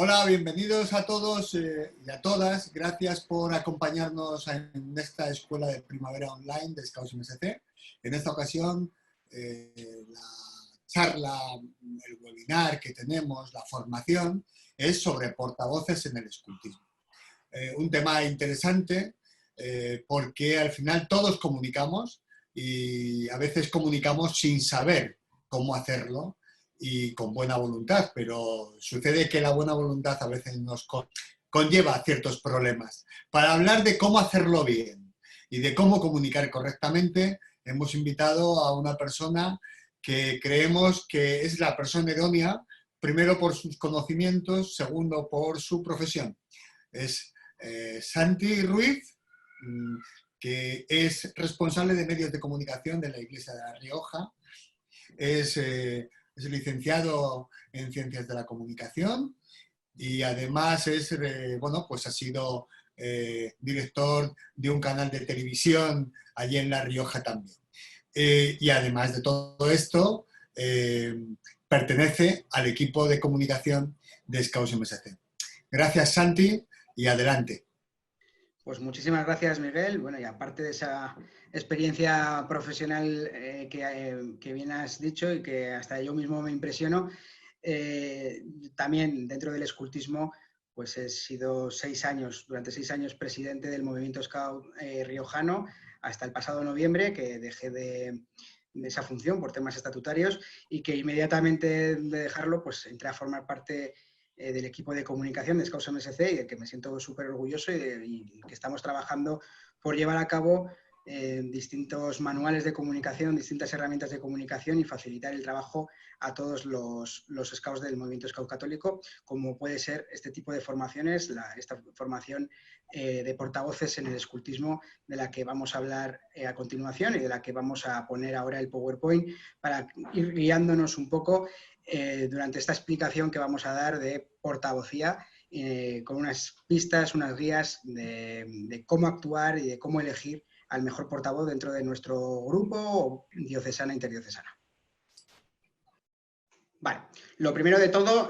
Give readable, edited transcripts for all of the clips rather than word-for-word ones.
Hola, bienvenidos a todos y a todas. Gracias por acompañarnos en esta escuela de primavera online de Scouts MSC. En esta ocasión, la charla, el webinar que tenemos, la formación, es sobre portavoces en el escultismo. Un tema interesante porque al final todos comunicamos y a veces comunicamos sin saber cómo hacerlo y con buena voluntad, pero sucede que la buena voluntad a veces nos conlleva ciertos problemas. Para hablar de cómo hacerlo bien y de cómo comunicar correctamente, hemos invitado a una persona que creemos que es la persona idónea, primero por sus conocimientos, segundo por su profesión. Es Santi Ruiz, que es responsable de medios de comunicación de la Iglesia de La Rioja, es licenciado en Ciencias de la Comunicación y además pues ha sido director de un canal de televisión allí en La Rioja también. Y además de todo esto, pertenece al equipo de comunicación de Scouts MSC. Gracias, Santi, y adelante. Pues muchísimas gracias, Miguel. Bueno, y aparte de esa experiencia profesional que bien has dicho y que hasta yo mismo me impresiono, también dentro del escultismo, pues he sido durante 6 años presidente del movimiento Scout riojano hasta el pasado noviembre, que dejé de esa función por temas estatutarios y que inmediatamente de dejarlo, pues entré a formar parte del equipo de comunicación de Scouts MSC y del que me siento súper orgulloso y que estamos trabajando por llevar a cabo distintos manuales de comunicación, distintas herramientas de comunicación y facilitar el trabajo a todos los scouts del movimiento scout católico, como puede ser este tipo de formaciones, esta formación de portavoces en el escultismo, de la que vamos a hablar a continuación y de la que vamos a poner ahora el PowerPoint para ir guiándonos un poco durante esta explicación que vamos a dar de portavocía, con unas pistas, unas guías de cómo actuar y de cómo elegir al mejor portavoz dentro de nuestro grupo o diocesana, interdiocesana. Vale, lo primero de todo,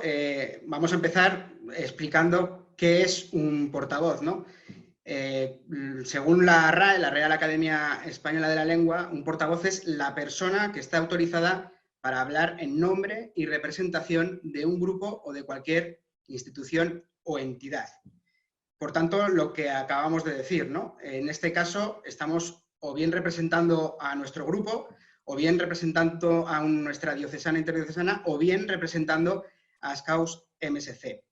vamos a empezar explicando qué es un portavoz, ¿no? Según la RAE, la Real Academia Española de la Lengua, un portavoz es la persona que está autorizada para hablar en nombre y representación de un grupo o de cualquier institución o entidad. Por tanto, lo que acabamos de decir, ¿no? En este caso, estamos o bien representando a nuestro grupo, o bien representando a nuestra diocesana, interdiocesana, o bien representando a Scouts MSC.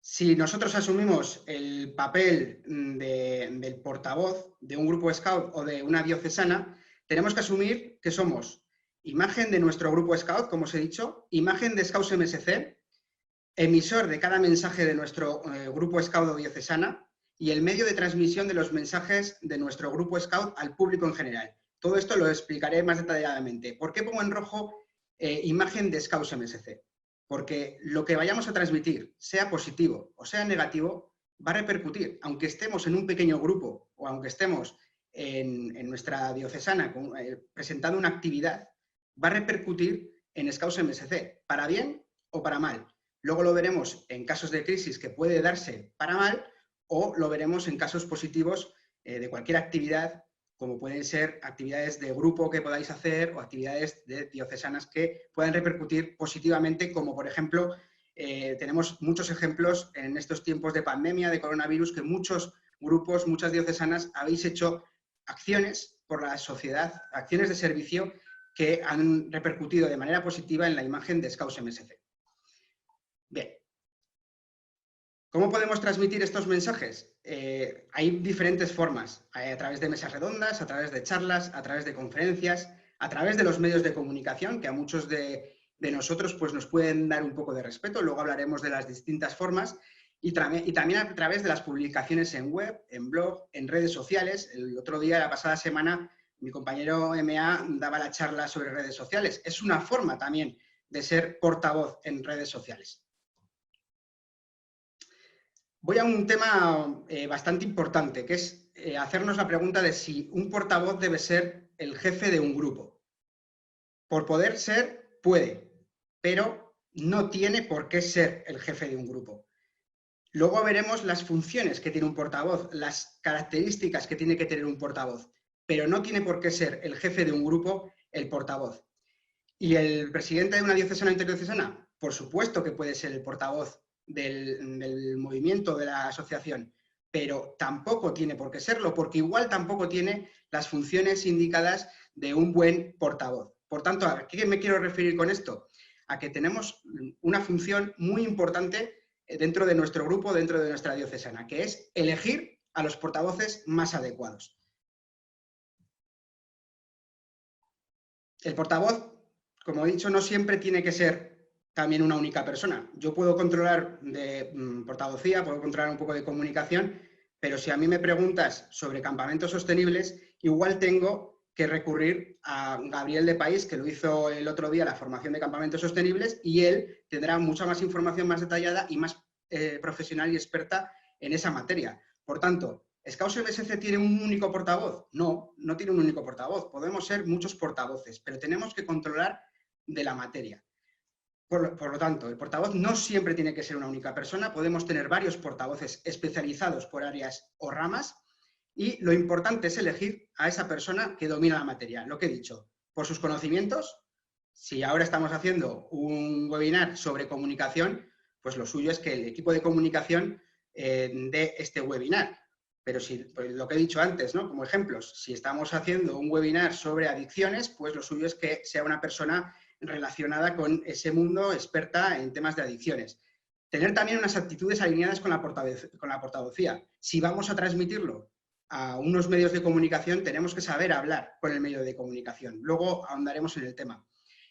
Si nosotros asumimos el papel del portavoz de un grupo Scout o de una diocesana, tenemos que asumir que somos imagen de nuestro grupo Scout, como os he dicho, imagen de Scouts MSC, emisor de cada mensaje de nuestro grupo Scout o diocesana y el medio de transmisión de los mensajes de nuestro grupo Scout al público en general. Todo esto lo explicaré más detalladamente. ¿Por qué pongo en rojo imagen de Scouts MSC? Porque lo que vayamos a transmitir, sea positivo o sea negativo, va a repercutir. Aunque estemos en un pequeño grupo o aunque estemos en nuestra diocesana presentando una actividad, va a repercutir en Scouts MSC, para bien o para mal. Luego lo veremos en casos de crisis que puede darse para mal o lo veremos en casos positivos de cualquier actividad, como pueden ser actividades de grupo que podáis hacer o actividades de diocesanas que puedan repercutir positivamente, como por ejemplo, tenemos muchos ejemplos en estos tiempos de pandemia, de coronavirus, que muchos grupos, muchas diocesanas habéis hecho acciones por la sociedad, acciones de servicio que han repercutido de manera positiva en la imagen de Scouts MSC. Bien. ¿Cómo podemos transmitir estos mensajes? Hay diferentes formas, a través de mesas redondas, a través de charlas, a través de conferencias, a través de los medios de comunicación, que a muchos de nosotros pues, nos pueden dar un poco de respeto. Luego hablaremos de las distintas formas y también a través de las publicaciones en web, en blog, en redes sociales. El otro día, la pasada semana, mi compañero MA daba la charla sobre redes sociales. Es una forma también de ser portavoz en redes sociales. Voy a un tema bastante importante, que es hacernos la pregunta de si un portavoz debe ser el jefe de un grupo. Por poder ser, puede, pero no tiene por qué ser el jefe de un grupo. Luego veremos las funciones que tiene un portavoz, las características que tiene que tener un portavoz, pero no tiene por qué ser el jefe de un grupo el portavoz. ¿Y el presidente de una diocesana o interdiocesana? Por supuesto que puede ser el portavoz del movimiento, de la asociación, pero tampoco tiene por qué serlo, porque igual tampoco tiene las funciones indicadas de un buen portavoz. Por tanto, ¿a qué me quiero referir con esto? A que tenemos una función muy importante dentro de nuestro grupo, dentro de nuestra diocesana, que es elegir a los portavoces más adecuados. El portavoz, como he dicho, no siempre tiene que ser también una única persona. Yo puedo controlar de portavocía, puedo controlar un poco de comunicación, pero si a mí me preguntas sobre campamentos sostenibles, igual tengo que recurrir a Gabriel de País, que lo hizo el otro día, la formación de campamentos sostenibles, y él tendrá mucha más información más detallada y más profesional y experta en esa materia. Por tanto, ¿Scouts MSC tiene un único portavoz? No, no tiene un único portavoz. Podemos ser muchos portavoces, pero tenemos que controlar de la materia. Por lo tanto, el portavoz no siempre tiene que ser una única persona. Podemos tener varios portavoces especializados por áreas o ramas y lo importante es elegir a esa persona que domina la materia. Lo que he dicho, por sus conocimientos. Si ahora estamos haciendo un webinar sobre comunicación, pues lo suyo es que el equipo de comunicación dé este webinar. Pero si, pues lo que he dicho antes, ¿no? Como ejemplos, si estamos haciendo un webinar sobre adicciones, pues lo suyo es que sea una persona relacionada con ese mundo, experta en temas de adicciones. Tener también unas actitudes alineadas con la portavocía. Si vamos a transmitirlo a unos medios de comunicación, tenemos que saber hablar con el medio de comunicación. Luego ahondaremos en el tema.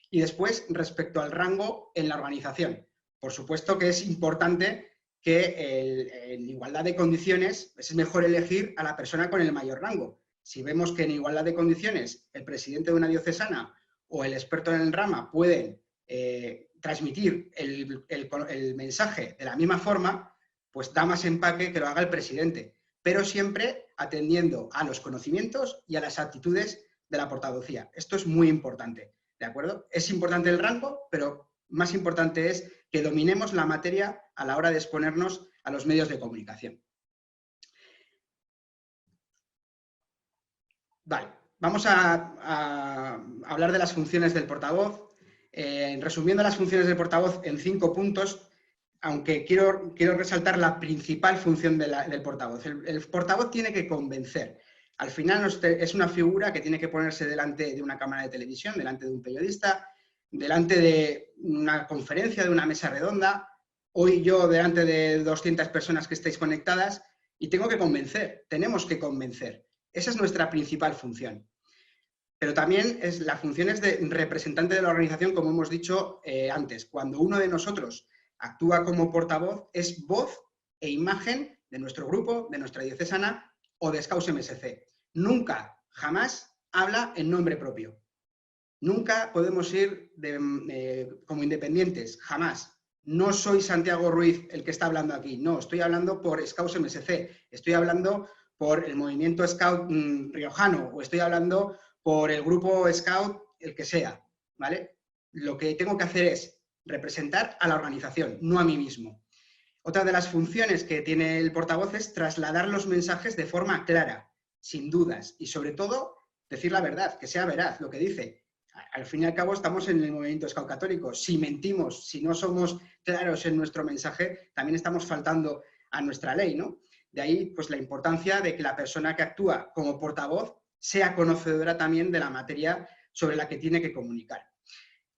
Y después, respecto al rango en la organización. Por supuesto que es importante que en igualdad de condiciones es mejor elegir a la persona con el mayor rango. Si vemos que en igualdad de condiciones el presidente de una diocesana o el experto en el rama pueden transmitir el mensaje de la misma forma, pues da más empaque que lo haga el presidente, pero siempre atendiendo a los conocimientos y a las actitudes de la portavocía. Esto es muy importante, ¿de acuerdo? Es importante el rango, pero más importante es que dominemos la materia a la hora de exponernos a los medios de comunicación. Vale, vamos a hablar de las funciones del portavoz. Resumiendo las funciones del portavoz en 5 puntos, aunque quiero resaltar la principal función del portavoz. El portavoz tiene que convencer. Al final es una figura que tiene que ponerse delante de una cámara de televisión, delante de un periodista, delante de una conferencia, de una mesa redonda, hoy yo delante de 200 personas que estáis conectadas, y tengo que convencer, tenemos que convencer. Esa es nuestra principal función. Pero también la función es de representante de la organización, como hemos dicho antes. Cuando uno de nosotros actúa como portavoz, es voz e imagen de nuestro grupo, de nuestra diocesana o de Scouts MSC. Nunca, jamás habla en nombre propio. Nunca podemos ir como independientes, jamás. No soy Santiago Ruiz el que está hablando aquí, no, estoy hablando por Scouts MSC, estoy hablando por el movimiento Scout riojano o estoy hablando por el grupo Scout, el que sea, ¿vale? Lo que tengo que hacer es representar a la organización, no a mí mismo. Otra de las funciones que tiene el portavoz es trasladar los mensajes de forma clara, sin dudas, y sobre todo decir la verdad, que sea veraz lo que dice. Al fin y al cabo estamos en el movimiento Scout católico. Si mentimos, si no somos claros en nuestro mensaje, también estamos faltando a nuestra ley, ¿no? De ahí, pues, la importancia de que la persona que actúa como portavoz sea conocedora también de la materia sobre la que tiene que comunicar.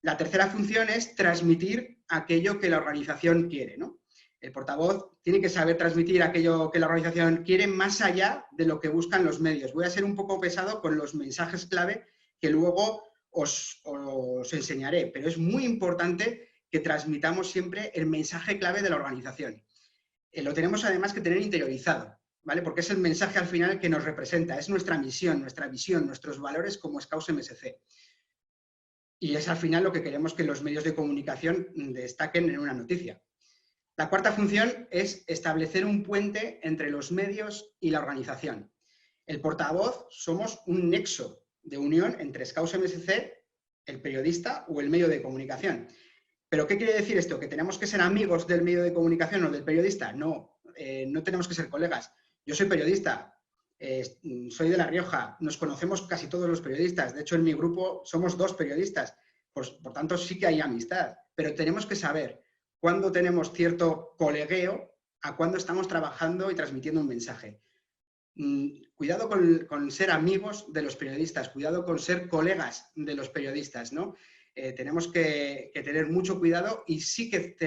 La tercera función es transmitir aquello que la organización quiere, ¿no? El portavoz tiene que saber transmitir aquello que la organización quiere más allá de lo que buscan los medios. Voy a ser un poco pesado con los mensajes clave que luego os enseñaré, pero es muy importante que transmitamos siempre el mensaje clave de la organización. Lo tenemos además que tener interiorizado, ¿vale? Porque es el mensaje al final que nos representa, es nuestra misión, nuestra visión, nuestros valores como Scouts MSC. Y es al final lo que queremos que los medios de comunicación destaquen en una noticia. La cuarta función es establecer un puente entre los medios y la organización. El portavoz somos un nexo de unión entre Scouts MSC, el periodista o el medio de comunicación. ¿Pero qué quiere decir esto? ¿Que tenemos que ser amigos del medio de comunicación o del periodista? No, no tenemos que ser colegas. Yo soy periodista, soy de La Rioja, nos conocemos casi todos los periodistas. De hecho, en mi grupo somos 2 periodistas. Por tanto, sí que hay amistad. Pero tenemos que saber cuándo tenemos cierto colegueo a cuándo estamos trabajando y transmitiendo un mensaje. Cuidado con ser amigos de los periodistas, cuidado con ser colegas de los periodistas, ¿no? Tenemos que tener mucho cuidado y sí que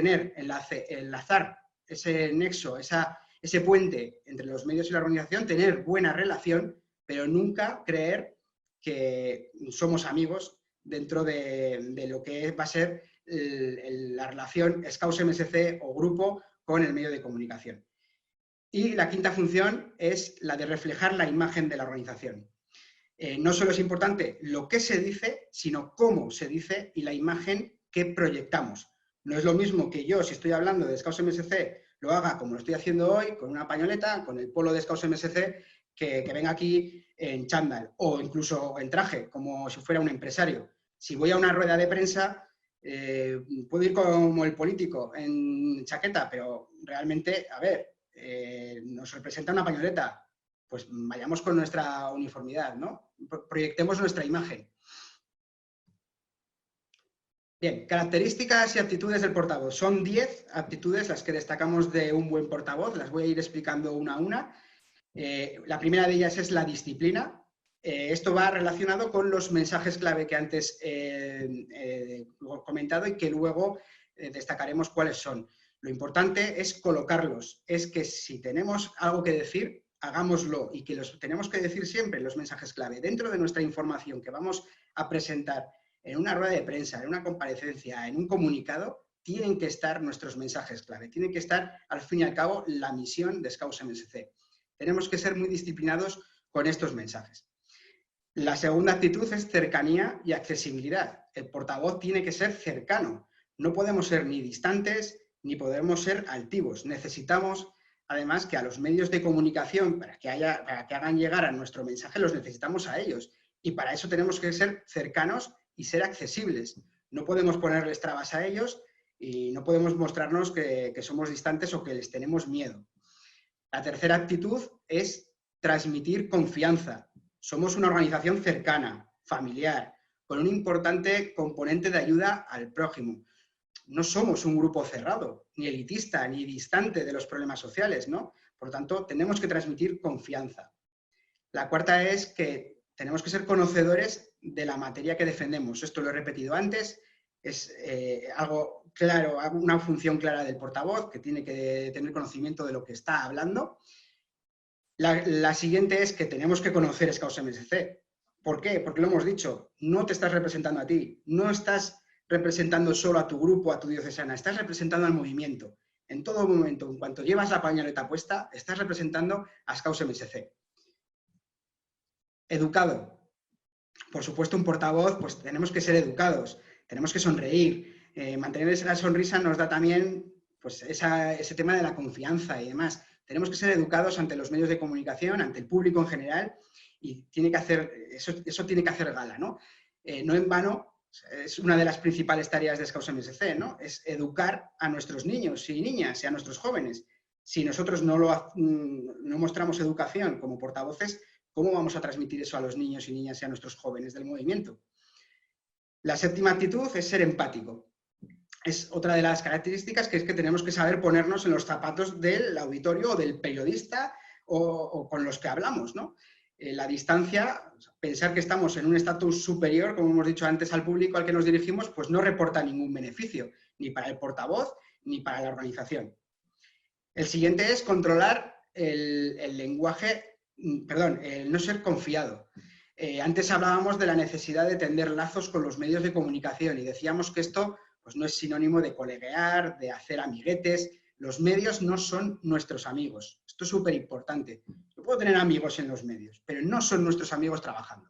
enlazar ese nexo, ese puente entre los medios y la organización, tener buena relación, pero nunca creer que somos amigos dentro de lo que va a ser la relación Scouts-MSC o grupo con el medio de comunicación. Y la quinta función es la de reflejar la imagen de la organización. No solo es importante lo que se dice, sino cómo se dice y la imagen que proyectamos. No es lo mismo que yo, si estoy hablando de Scouts-MSC, lo haga como lo estoy haciendo hoy, con una pañoleta, con el polo de Scouts-MSC, que venga aquí en chándal o incluso en traje, como si fuera un empresario. Si voy a una rueda de prensa, puedo ir como el político en chaqueta, pero realmente, a ver, nos representa una pañoleta, pues vayamos con nuestra uniformidad, ¿no? Proyectemos nuestra imagen. Bien, características y aptitudes del portavoz. Son 10 aptitudes las que destacamos de un buen portavoz, las voy a ir explicando una a una. La primera de ellas es la disciplina. Esto va relacionado con los mensajes clave que antes he comentado y que luego destacaremos cuáles son. Lo importante es colocarlos, es que si tenemos algo que decir, hagámoslo y que los tenemos que decir siempre los mensajes clave. Dentro de nuestra información que vamos a presentar en una rueda de prensa, en una comparecencia, en un comunicado, tienen que estar nuestros mensajes clave, tiene que estar al fin y al cabo la misión de Scouts-MSC. Tenemos que ser muy disciplinados con estos mensajes. La segunda actitud es cercanía y accesibilidad. El portavoz tiene que ser cercano. No podemos ser ni distantes ni podemos ser altivos. Necesitamos, además, que a los medios de comunicación, para que hagan llegar a nuestro mensaje, los necesitamos a ellos. Y para eso tenemos que ser cercanos y ser accesibles. No podemos ponerles trabas a ellos y no podemos mostrarnos que somos distantes o que les tenemos miedo. La tercera actitud es transmitir confianza. Somos una organización cercana, familiar, con un importante componente de ayuda al prójimo. No somos un grupo cerrado, ni elitista, ni distante de los problemas sociales, ¿no? Por lo tanto, tenemos que transmitir confianza. La cuarta es que tenemos que ser conocedores de la materia que defendemos. Esto lo he repetido antes, es algo claro, una función clara del portavoz, que tiene que tener conocimiento de lo que está hablando. La siguiente es que tenemos que conocer Scouts-MSC. ¿Por qué? Porque lo hemos dicho, no te estás representando a ti, no estás representando solo a tu grupo, a tu diocesana, estás representando al movimiento. En todo momento, en cuanto llevas la pañoleta puesta, estás representando a Scouts-MSC. Educado. Por supuesto, un portavoz, pues tenemos que ser educados, tenemos que sonreír. Mantener esa sonrisa nos da también pues, ese tema de la confianza y demás. Tenemos que ser educados ante los medios de comunicación, ante el público en general, y tiene que hacer, eso tiene que hacer gala, ¿no? No en vano, es una de las principales tareas de Scouts-MSC, ¿no? Es educar a nuestros niños y niñas y a nuestros jóvenes. Si nosotros no mostramos educación como portavoces, ¿cómo vamos a transmitir eso a los niños y niñas y a nuestros jóvenes del movimiento? La séptima actitud es ser empático. Es otra de las características, que es que tenemos que saber ponernos en los zapatos del auditorio o del periodista o con los que hablamos, ¿no? La distancia, pensar que estamos en un estatus superior, como hemos dicho antes, al público al que nos dirigimos, pues no reporta ningún beneficio, ni para el portavoz, ni para la organización. El siguiente es controlar el lenguaje, perdón, el no ser confiado. Antes hablábamos de la necesidad de tender lazos con los medios de comunicación y decíamos que esto pues, no es sinónimo de coleguear, de hacer amiguetes. Los medios no son nuestros amigos. Esto es súper importante. Yo puedo tener amigos en los medios, pero no son nuestros amigos trabajando.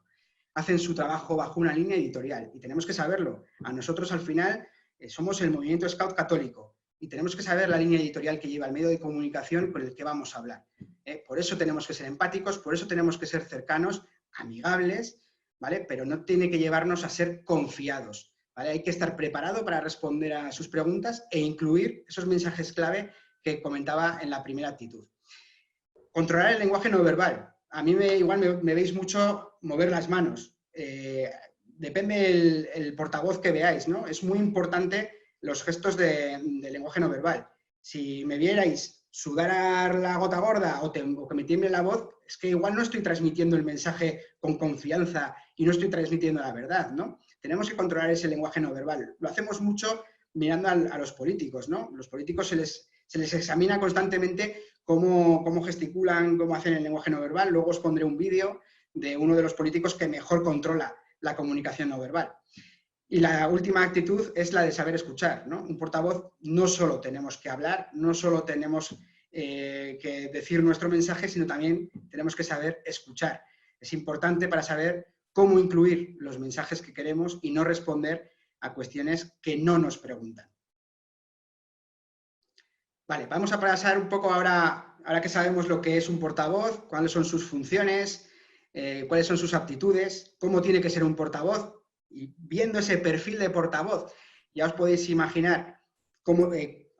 Hacen su trabajo bajo una línea editorial y tenemos que saberlo. A nosotros al final somos el movimiento Scout católico y tenemos que saber la línea editorial que lleva el medio de comunicación con el que vamos a hablar. Por eso tenemos que ser empáticos, por eso tenemos que ser cercanos, amigables, ¿vale? Pero no tiene que llevarnos a ser confiados, ¿vale? Hay que estar preparado para responder a sus preguntas e incluir esos mensajes clave que comentaba en la primera actitud. Controlar el lenguaje no verbal. A mí igual me veis mucho mover las manos. Depende el portavoz que veáis, ¿no? Es muy importante los gestos de lenguaje no verbal. Si me vierais sudar la gota gorda o que me tiemble la voz, es que igual no estoy transmitiendo el mensaje con confianza y no estoy transmitiendo la verdad, ¿no? Tenemos que controlar ese lenguaje no verbal. Lo hacemos mucho mirando a los políticos, ¿no? Los políticos se les examina constantemente cómo gesticulan, cómo hacen el lenguaje no verbal. Luego os pondré un vídeo de uno de los políticos que mejor controla la comunicación no verbal. Y la última actitud es la de saber escuchar, ¿no? Un portavoz no solo tenemos que hablar, no solo tenemos que decir nuestro mensaje, sino también tenemos que saber escuchar. Es importante para saber cómo incluir los mensajes que queremos y no responder a cuestiones que no nos preguntan. Vale, vamos a pasar un poco ahora que sabemos lo que es un portavoz, cuáles son sus funciones, cuáles son sus aptitudes, cómo tiene que ser un portavoz. Y viendo ese perfil de portavoz, ya os podéis imaginar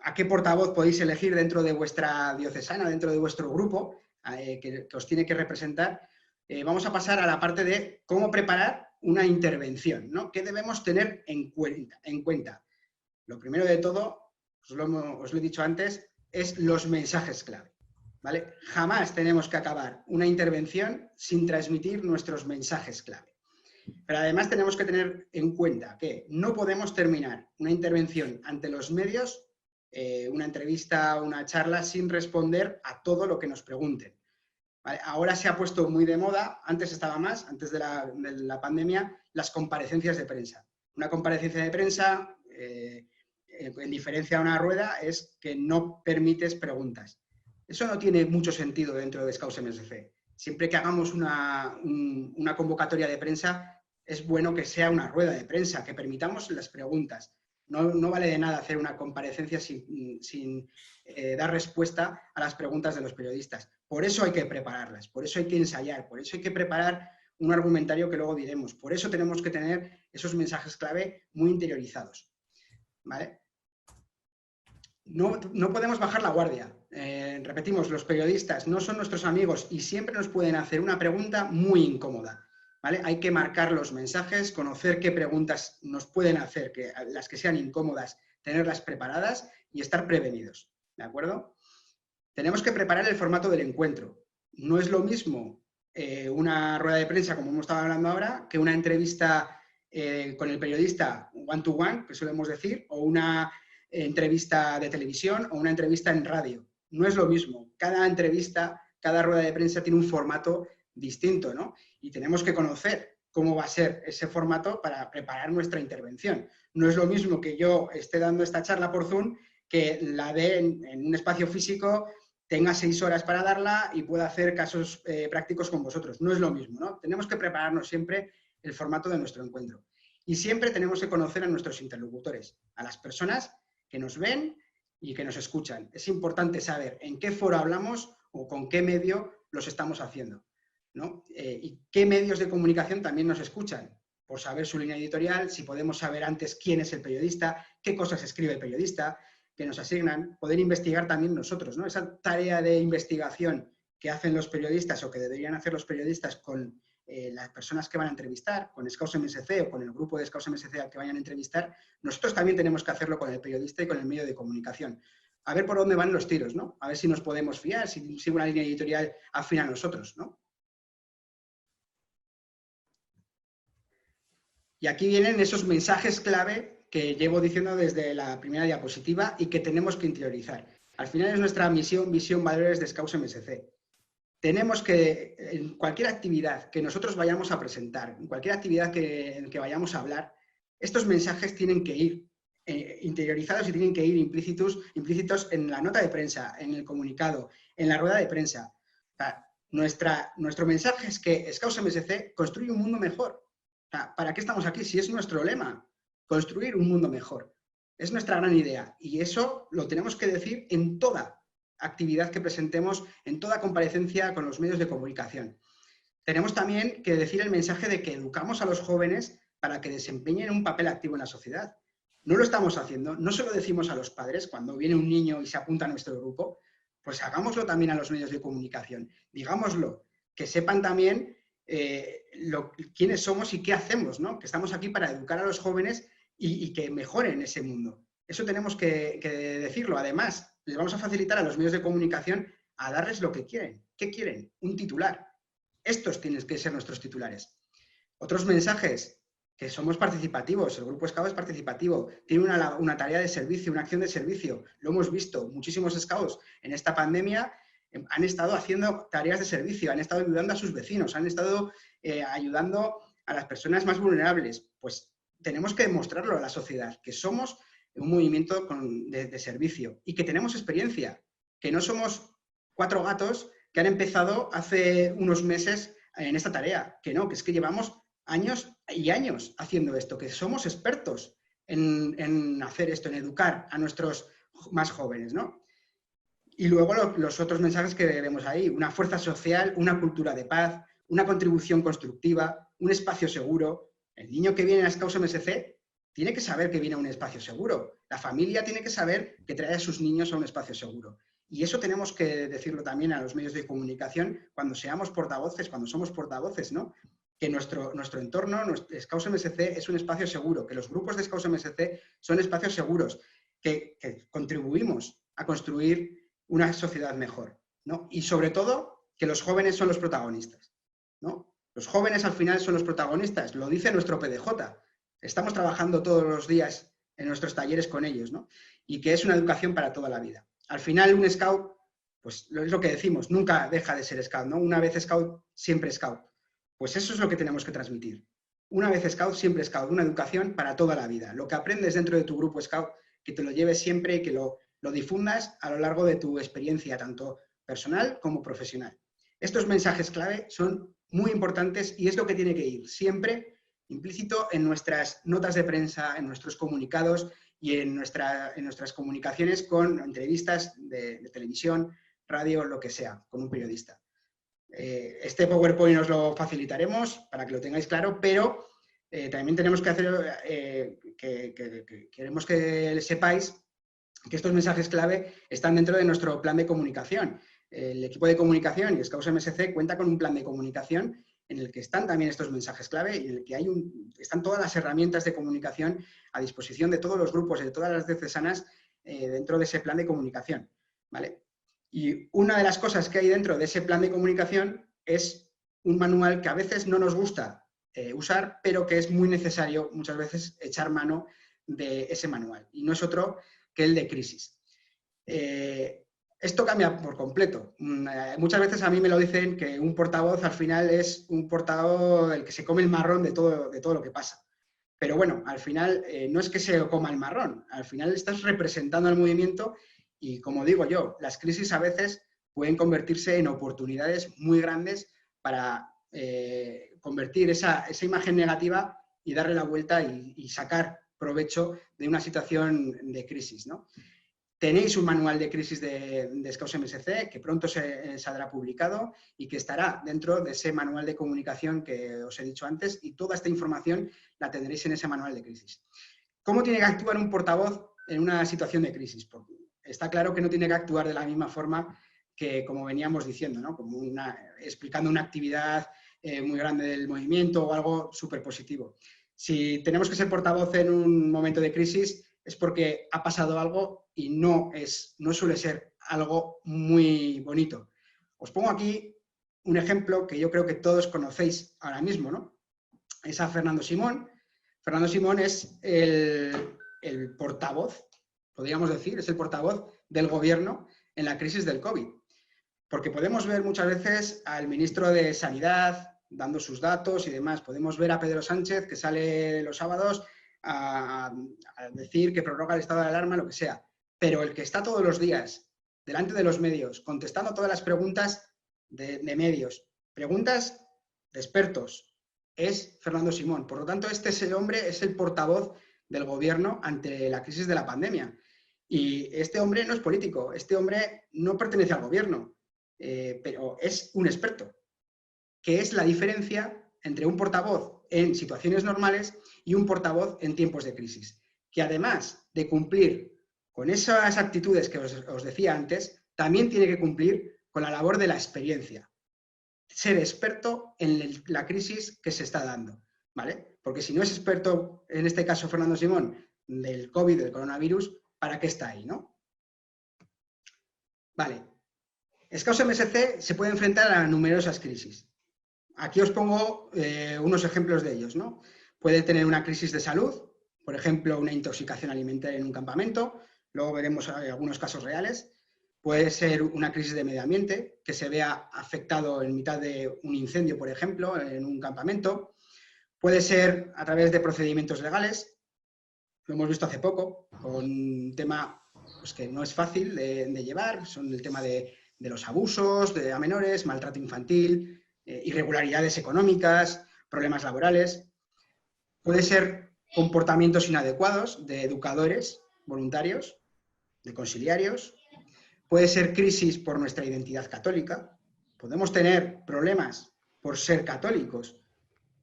a qué portavoz podéis elegir dentro de vuestra diocesana, dentro de vuestro grupo, que os tiene que representar. Vamos a pasar a la parte de cómo preparar una intervención, ¿no? ¿Qué debemos tener en cuenta? Lo primero de todo, os lo he dicho antes, es los mensajes clave, ¿vale? Jamás tenemos que acabar una intervención sin transmitir nuestros mensajes clave. Pero además tenemos que tener en cuenta que no podemos terminar una intervención ante los medios, una entrevista o una charla, sin responder a todo lo que nos pregunten. ¿Vale? Ahora se ha puesto muy de moda, antes estaba más, antes de la pandemia, las comparecencias de prensa. Una comparecencia de prensa, en diferencia a una rueda, es que no permites preguntas. Eso no tiene mucho sentido dentro de Scouts MSC. Siempre que hagamos una convocatoria de prensa, es bueno que sea una rueda de prensa, que permitamos las preguntas. No vale de nada hacer una comparecencia sin dar respuesta a las preguntas de los periodistas. Por eso hay que prepararlas, por eso hay que ensayar, por eso hay que preparar un argumentario que luego diremos. Por eso tenemos que tener esos mensajes clave muy interiorizados, ¿vale? No podemos bajar la guardia. Repetimos, los periodistas no son nuestros amigos y siempre nos pueden hacer una pregunta muy incómoda, ¿vale? Hay que marcar los mensajes, conocer qué preguntas nos pueden hacer, las que sean incómodas, tenerlas preparadas y estar prevenidos, ¿de acuerdo? Tenemos que preparar el formato del encuentro. No es lo mismo una rueda de prensa, como hemos estado hablando ahora, que una entrevista con el periodista one-to-one, que solemos decir, o una entrevista de televisión o una entrevista en radio. No es lo mismo. Cada entrevista, cada rueda de prensa tiene un formato distinto, ¿no? Y tenemos que conocer cómo va a ser ese formato para preparar nuestra intervención. No es lo mismo que yo esté dando esta charla por Zoom que la dé en un espacio físico, tenga 6 horas para darla y pueda hacer casos prácticos con vosotros. No es lo mismo, ¿no? Tenemos que prepararnos siempre el formato de nuestro encuentro. Y siempre tenemos que conocer a nuestros interlocutores, a las personas que nos ven y que nos escuchan. Es importante saber en qué foro hablamos o con qué medio los estamos haciendo, ¿no? Y qué medios de comunicación también nos escuchan, por saber su línea editorial, si podemos saber antes quién es el periodista, qué cosas escribe el periodista, que nos asignan, poder investigar también nosotros, ¿no? Esa tarea de investigación que hacen los periodistas o que deberían hacer los periodistas con las personas que van a entrevistar, con Scouts MSC o con el grupo de Scouts MSC al que vayan a entrevistar, nosotros también tenemos que hacerlo con el periodista y con el medio de comunicación. A ver por dónde van los tiros, ¿no? A ver si nos podemos fiar, si sigue una línea editorial afín a nosotros, ¿no? Y aquí vienen esos mensajes clave que llevo diciendo desde la primera diapositiva y que tenemos que interiorizar. Al final es nuestra misión, visión, valores de Scouts MSC. Tenemos que, en cualquier actividad que nosotros vayamos a presentar, en cualquier actividad en que vayamos a hablar, estos mensajes tienen que ir interiorizados y tienen que ir implícitos en la nota de prensa, en el comunicado, en la rueda de prensa. O sea, nuestro mensaje es que Scouts MSC construye un mundo mejor. O sea, ¿para qué estamos aquí? Si es nuestro lema, construir un mundo mejor. Es nuestra gran idea y eso lo tenemos que decir en toda actividad que presentemos, en toda comparecencia con los medios de comunicación. Tenemos también que decir el mensaje de que educamos a los jóvenes para que desempeñen un papel activo en la sociedad. No lo estamos haciendo, no se lo decimos a los padres cuando viene un niño y se apunta a nuestro grupo, pues hagámoslo también a los medios de comunicación, digámoslo, que sepan también quiénes somos y qué hacemos, ¿no? Que estamos aquí para educar a los jóvenes y que mejoren ese mundo. Eso tenemos que decirlo. Además, les vamos a facilitar a los medios de comunicación a darles lo que quieren. ¿Qué quieren? Un titular. Estos tienen que ser nuestros titulares. Otros mensajes, que somos participativos, el Grupo Scout es participativo, tiene una tarea de servicio, una acción de servicio. Lo hemos visto, muchísimos Scouts en esta pandemia han estado haciendo tareas de servicio, han estado ayudando a sus vecinos, han estado ayudando a las personas más vulnerables. Pues tenemos que demostrarlo a la sociedad, que somos un movimiento de servicio y que tenemos experiencia, que no somos 4 gatos que han empezado hace unos meses en esta tarea, que no, que es que llevamos años y años haciendo esto, que somos expertos en hacer esto, en educar a nuestros más jóvenes, ¿no? Y luego los otros mensajes que vemos ahí, una fuerza social, una cultura de paz, una contribución constructiva, un espacio seguro. El niño que viene a Scouts MSC tiene que saber que viene a un espacio seguro. La familia tiene que saber que trae a sus niños a un espacio seguro. Y eso tenemos que decirlo también a los medios de comunicación cuando seamos portavoces, cuando somos portavoces, ¿no? Que nuestro entorno, Scouts MSC es un espacio seguro, que los grupos de Scouts MSC son espacios seguros, que contribuimos a construir una sociedad mejor, ¿no? Y sobre todo, que los jóvenes son los protagonistas, ¿no? Los jóvenes al final son los protagonistas, lo dice nuestro PDJ. Estamos trabajando todos los días en nuestros talleres con ellos, ¿no? Y que es una educación para toda la vida. Al final, un Scout, pues es lo que decimos, nunca deja de ser Scout, ¿no? Una vez Scout, siempre Scout. Pues eso es lo que tenemos que transmitir. Una vez Scout, siempre Scout, una educación para toda la vida. Lo que aprendes dentro de tu grupo Scout, que te lo lleves siempre y que lo difundas a lo largo de tu experiencia, tanto personal como profesional. Estos mensajes clave son muy importantes y es lo que tiene que ir siempre implícito en nuestras notas de prensa, en nuestros comunicados y en nuestras comunicaciones con entrevistas de televisión, radio, lo que sea, con un periodista. Este PowerPoint os lo facilitaremos para que lo tengáis claro, pero también tenemos que hacer, queremos que sepáis que estos mensajes clave están dentro de nuestro plan de comunicación. El equipo de comunicación y Scouts MSC cuenta con un plan de comunicación en el que están también estos mensajes clave y en el que están todas las herramientas de comunicación a disposición de todos los grupos y de todas las diocesanas dentro de ese plan de comunicación, ¿vale? Y una de las cosas que hay dentro de ese plan de comunicación es un manual que a veces no nos gusta usar, pero que es muy necesario muchas veces echar mano de ese manual. Y no es otro que el de crisis. Esto cambia por completo. Muchas veces a mí me lo dicen que un portavoz al final es un portavoz el que se come el marrón de todo lo que pasa. Pero bueno, al final no es que se coma el marrón, al final estás representando al movimiento y, como digo yo, las crisis a veces pueden convertirse en oportunidades muy grandes para convertir esa imagen negativa y darle la vuelta y sacar provecho de una situación de crisis, ¿no? Tenéis un manual de crisis de Scouts MSC que pronto saldrá publicado y que estará dentro de ese manual de comunicación que os he dicho antes y toda esta información la tendréis en ese manual de crisis. ¿Cómo tiene que actuar un portavoz en una situación de crisis? Porque está claro que no tiene que actuar de la misma forma que como veníamos diciendo, ¿no? Como explicando una actividad muy grande del movimiento o algo súper positivo. Si tenemos que ser portavoz en un momento de crisis es porque ha pasado algo y no suele ser algo muy bonito. Os pongo aquí un ejemplo que yo creo que todos conocéis ahora mismo, ¿no? Es a Fernando Simón. Fernando Simón es el portavoz, podríamos decir, es el portavoz del gobierno en la crisis del COVID. Porque podemos ver muchas veces al ministro de Sanidad dando sus datos y demás. Podemos ver a Pedro Sánchez que sale los sábados a decir que prorroga el estado de alarma, lo que sea. Pero el que está todos los días delante de los medios, contestando todas las preguntas de medios, preguntas de expertos, es Fernando Simón. Por lo tanto, este hombre es el portavoz del gobierno ante la crisis de la pandemia. Y este hombre no es político, este hombre no pertenece al gobierno, pero es un experto. ¿Qué es la diferencia entre un portavoz en situaciones normales y un portavoz en tiempos de crisis, que además de cumplir con esas actitudes que os decía antes, también tiene que cumplir con la labor de la experiencia, ser experto en la crisis que se está dando, ¿vale? Porque si no es experto, en este caso Fernando Simón, del COVID, del coronavirus, ¿para qué está ahí, no? Vale. Scouts MSC se puede enfrentar a numerosas crisis. Aquí os pongo unos ejemplos de ellos, ¿no? Puede tener una crisis de salud, por ejemplo, una intoxicación alimentaria en un campamento, luego veremos algunos casos reales. Puede ser una crisis de medio ambiente, que se vea afectado en mitad de un incendio, por ejemplo, en un campamento. Puede ser a través de procedimientos legales, lo hemos visto hace poco, con un tema pues, que no es fácil de llevar, son el tema de los abusos a menores, maltrato infantil, irregularidades económicas, problemas laborales. Puede ser comportamientos inadecuados de educadores voluntarios, de conciliarios. Puede ser crisis por nuestra identidad católica. Podemos tener problemas por ser católicos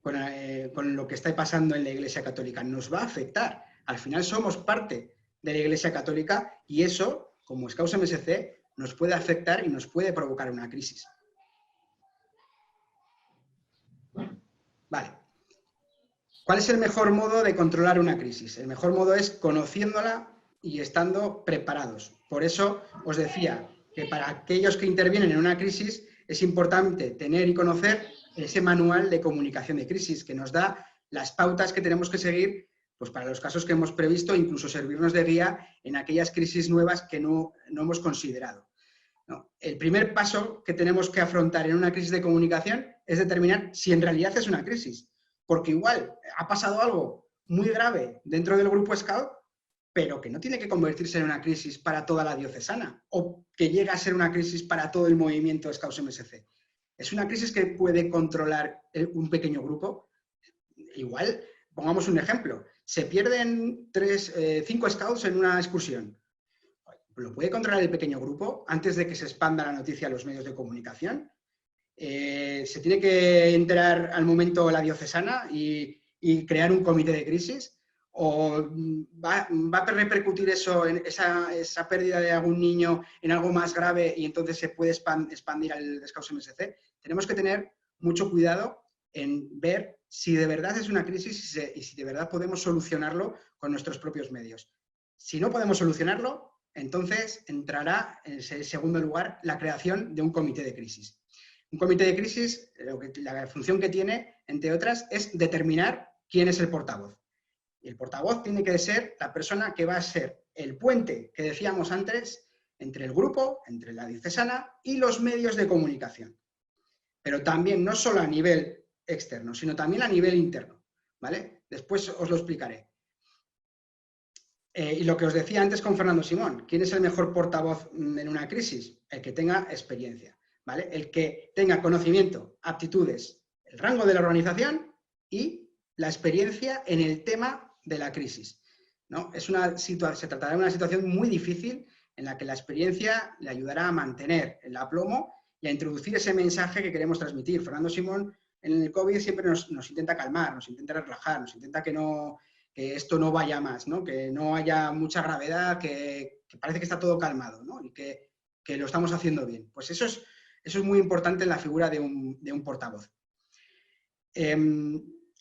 con lo que está pasando en la Iglesia Católica. Nos va a afectar. Al final somos parte de la Iglesia Católica y eso, como Scouts MSC, nos puede afectar y nos puede provocar una crisis. Vale. ¿Cuál es el mejor modo de controlar una crisis? El mejor modo es conociéndola y estando preparados. Por eso os decía que para aquellos que intervienen en una crisis es importante tener y conocer ese manual de comunicación de crisis que nos da las pautas que tenemos que seguir pues para los casos que hemos previsto, incluso servirnos de guía en aquellas crisis nuevas que no hemos considerado. No. El primer paso que tenemos que afrontar en una crisis de comunicación es determinar si en realidad es una crisis. Porque igual ha pasado algo muy grave dentro del grupo Scout, pero que no tiene que convertirse en una crisis para toda la diocesana o que llega a ser una crisis para todo el movimiento Scouts MSC. Es una crisis que puede controlar un pequeño grupo. Igual, pongamos un ejemplo, se pierden 5 Scouts en una excursión. ¿Lo puede controlar el pequeño grupo antes de que se expanda la noticia a los medios de comunicación? ¿Se tiene que enterar al momento la diocesana y crear un comité de crisis? ¿O va a repercutir eso, en esa pérdida de algún niño en algo más grave y entonces se puede expandir al Scouts MSC? Tenemos que tener mucho cuidado en ver si de verdad es una crisis y si de verdad podemos solucionarlo con nuestros propios medios. Si no podemos solucionarlo, entonces entrará en segundo lugar la creación de un comité de crisis. Un comité de crisis, la función que tiene, entre otras, es determinar quién es el portavoz. Y el portavoz tiene que ser la persona que va a ser el puente que decíamos antes entre el grupo, entre la diocesana y los medios de comunicación. Pero también no solo a nivel externo, sino también a nivel interno, ¿vale? Después os lo explicaré. Y lo que os decía antes con Fernando Simón, ¿quién es el mejor portavoz en una crisis? El que tenga experiencia, ¿vale? El que tenga conocimiento, aptitudes, el rango de la organización y la experiencia en el tema de la crisis, ¿no? Se tratará de una situación muy difícil en la que la experiencia le ayudará a mantener el aplomo y a introducir ese mensaje que queremos transmitir. Fernando Simón en el COVID siempre nos intenta calmar, nos intenta relajar, nos intenta que esto no vaya más, ¿no? Que no haya mucha gravedad, que parece que está todo calmado, ¿no? Y que lo estamos haciendo bien. Pues eso es muy importante en la figura de un portavoz.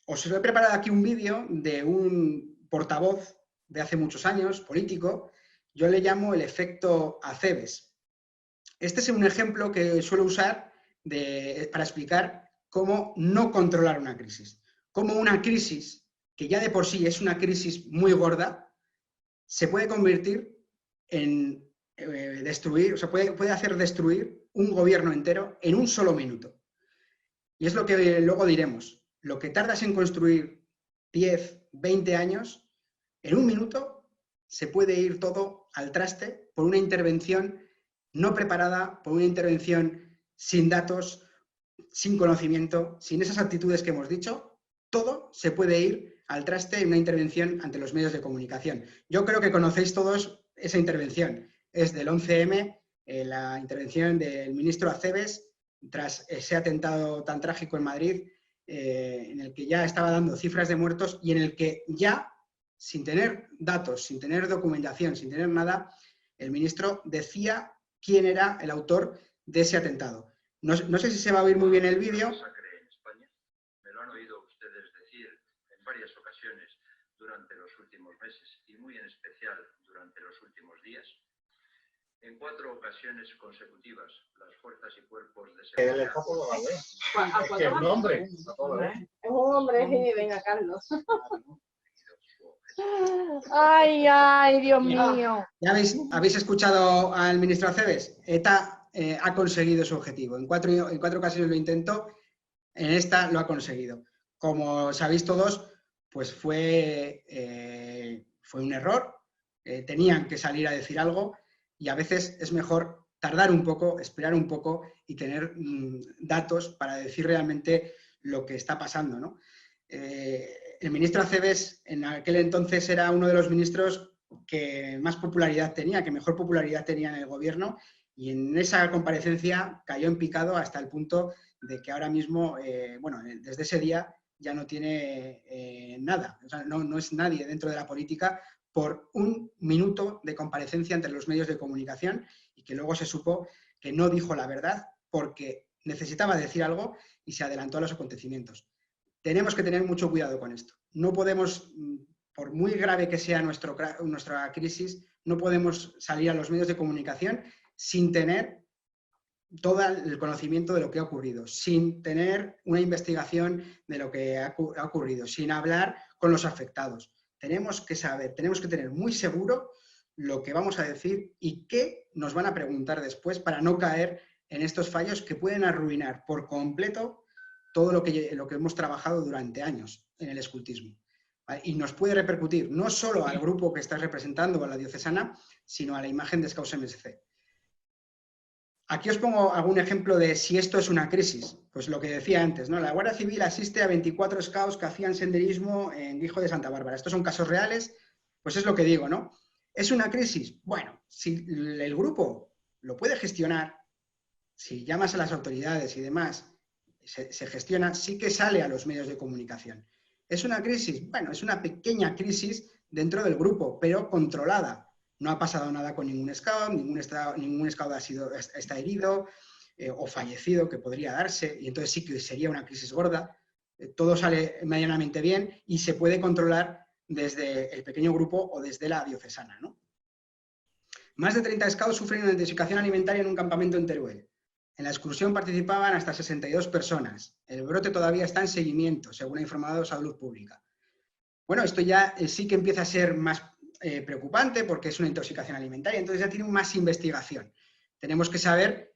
Os he preparado aquí un vídeo de un portavoz de hace muchos años, político. Yo le llamo el efecto Acebes. Este es un ejemplo que suelo usar para explicar cómo no controlar una crisis. Cómo una crisis que ya de por sí es una crisis muy gorda, se puede convertir en destruir, o sea, puede hacer destruir un gobierno entero en un solo minuto. Y es lo que luego diremos. Lo que tardas en construir 10, 20 años, en un minuto se puede ir todo al traste por una intervención no preparada, por una intervención sin datos, sin conocimiento, sin esas actitudes que hemos dicho. Todo se puede ir al traste en una intervención ante los medios de comunicación. Yo creo que conocéis todos esa intervención. Es del 11M, la intervención del ministro Acebes tras ese atentado tan trágico en Madrid en el que ya estaba dando cifras de muertos y en el que ya, sin tener datos, sin tener documentación, sin tener nada, el ministro decía quién era el autor de ese atentado. No sé si se va a oír muy bien el vídeo. Me lo han oído ustedes decir en varias ocasiones durante los últimos meses y muy en especial durante los últimos días. En 4 ocasiones consecutivas, las fuerzas y cuerpos de seguridad... Es que es un hombre. Es un hombre, sí, venga, Carlos. Ay, ay, Dios mío. ¿Ya habéis escuchado al ministro Aceves? ETA ha conseguido su objetivo. En cuatro ocasiones lo intentó, en esta lo ha conseguido. Como sabéis todos, pues fue un error. Tenían que salir a decir algo y a veces es mejor tardar un poco, esperar un poco y tener datos para decir realmente lo que está pasando, ¿no? El ministro Aceves en aquel entonces era uno de los ministros que más popularidad tenía, que mejor popularidad tenía en el gobierno, y en esa comparecencia cayó en picado hasta el punto de que ahora mismo, bueno, desde ese día ya no tiene nada, o sea, no es nadie dentro de la política por un minuto de comparecencia entre los medios de comunicación y que luego se supo que no dijo la verdad porque necesitaba decir algo y se adelantó a los acontecimientos. Tenemos que tener mucho cuidado con esto. No podemos, por muy grave que sea nuestra crisis, no podemos salir a los medios de comunicación sin tener todo el conocimiento de lo que ha ocurrido, sin tener una investigación de lo que ha ocurrido, sin hablar con los afectados. Tenemos que saber, tenemos que tener muy seguro lo que vamos a decir y qué nos van a preguntar después para no caer en estos fallos que pueden arruinar por completo todo lo que hemos trabajado durante años en el escultismo. ¿Vale? Y nos puede repercutir no solo al grupo que estás representando o a la diocesana, sino a la imagen de Scouts MSC. Aquí os pongo algún ejemplo de si esto es una crisis. Pues lo que decía antes, ¿no? La Guardia Civil asiste a 24 scouts que hacían senderismo en Guijo de Santa Bárbara. Estos son casos reales, pues es lo que digo, ¿no? ¿Es una crisis? Bueno, si el grupo lo puede gestionar, si llamas a las autoridades y demás, se gestiona, sí que sale a los medios de comunicación. ¿Es una crisis? Bueno, es una pequeña crisis dentro del grupo, pero controlada. No ha pasado nada con ningún scout, ningún scout está herido o fallecido, que podría darse, y entonces sí que sería una crisis gorda. Todo sale medianamente bien y se puede controlar desde el pequeño grupo o desde la diocesana, ¿no? Más de 30 scouts sufren una intoxicación alimentaria en un campamento en Teruel. En la excursión participaban hasta 62 personas. El brote todavía está en seguimiento, según ha informado Salud Pública. Bueno, esto ya sí que empieza a ser más preocupante porque es una intoxicación alimentaria, entonces ya tiene más investigación. Tenemos que saber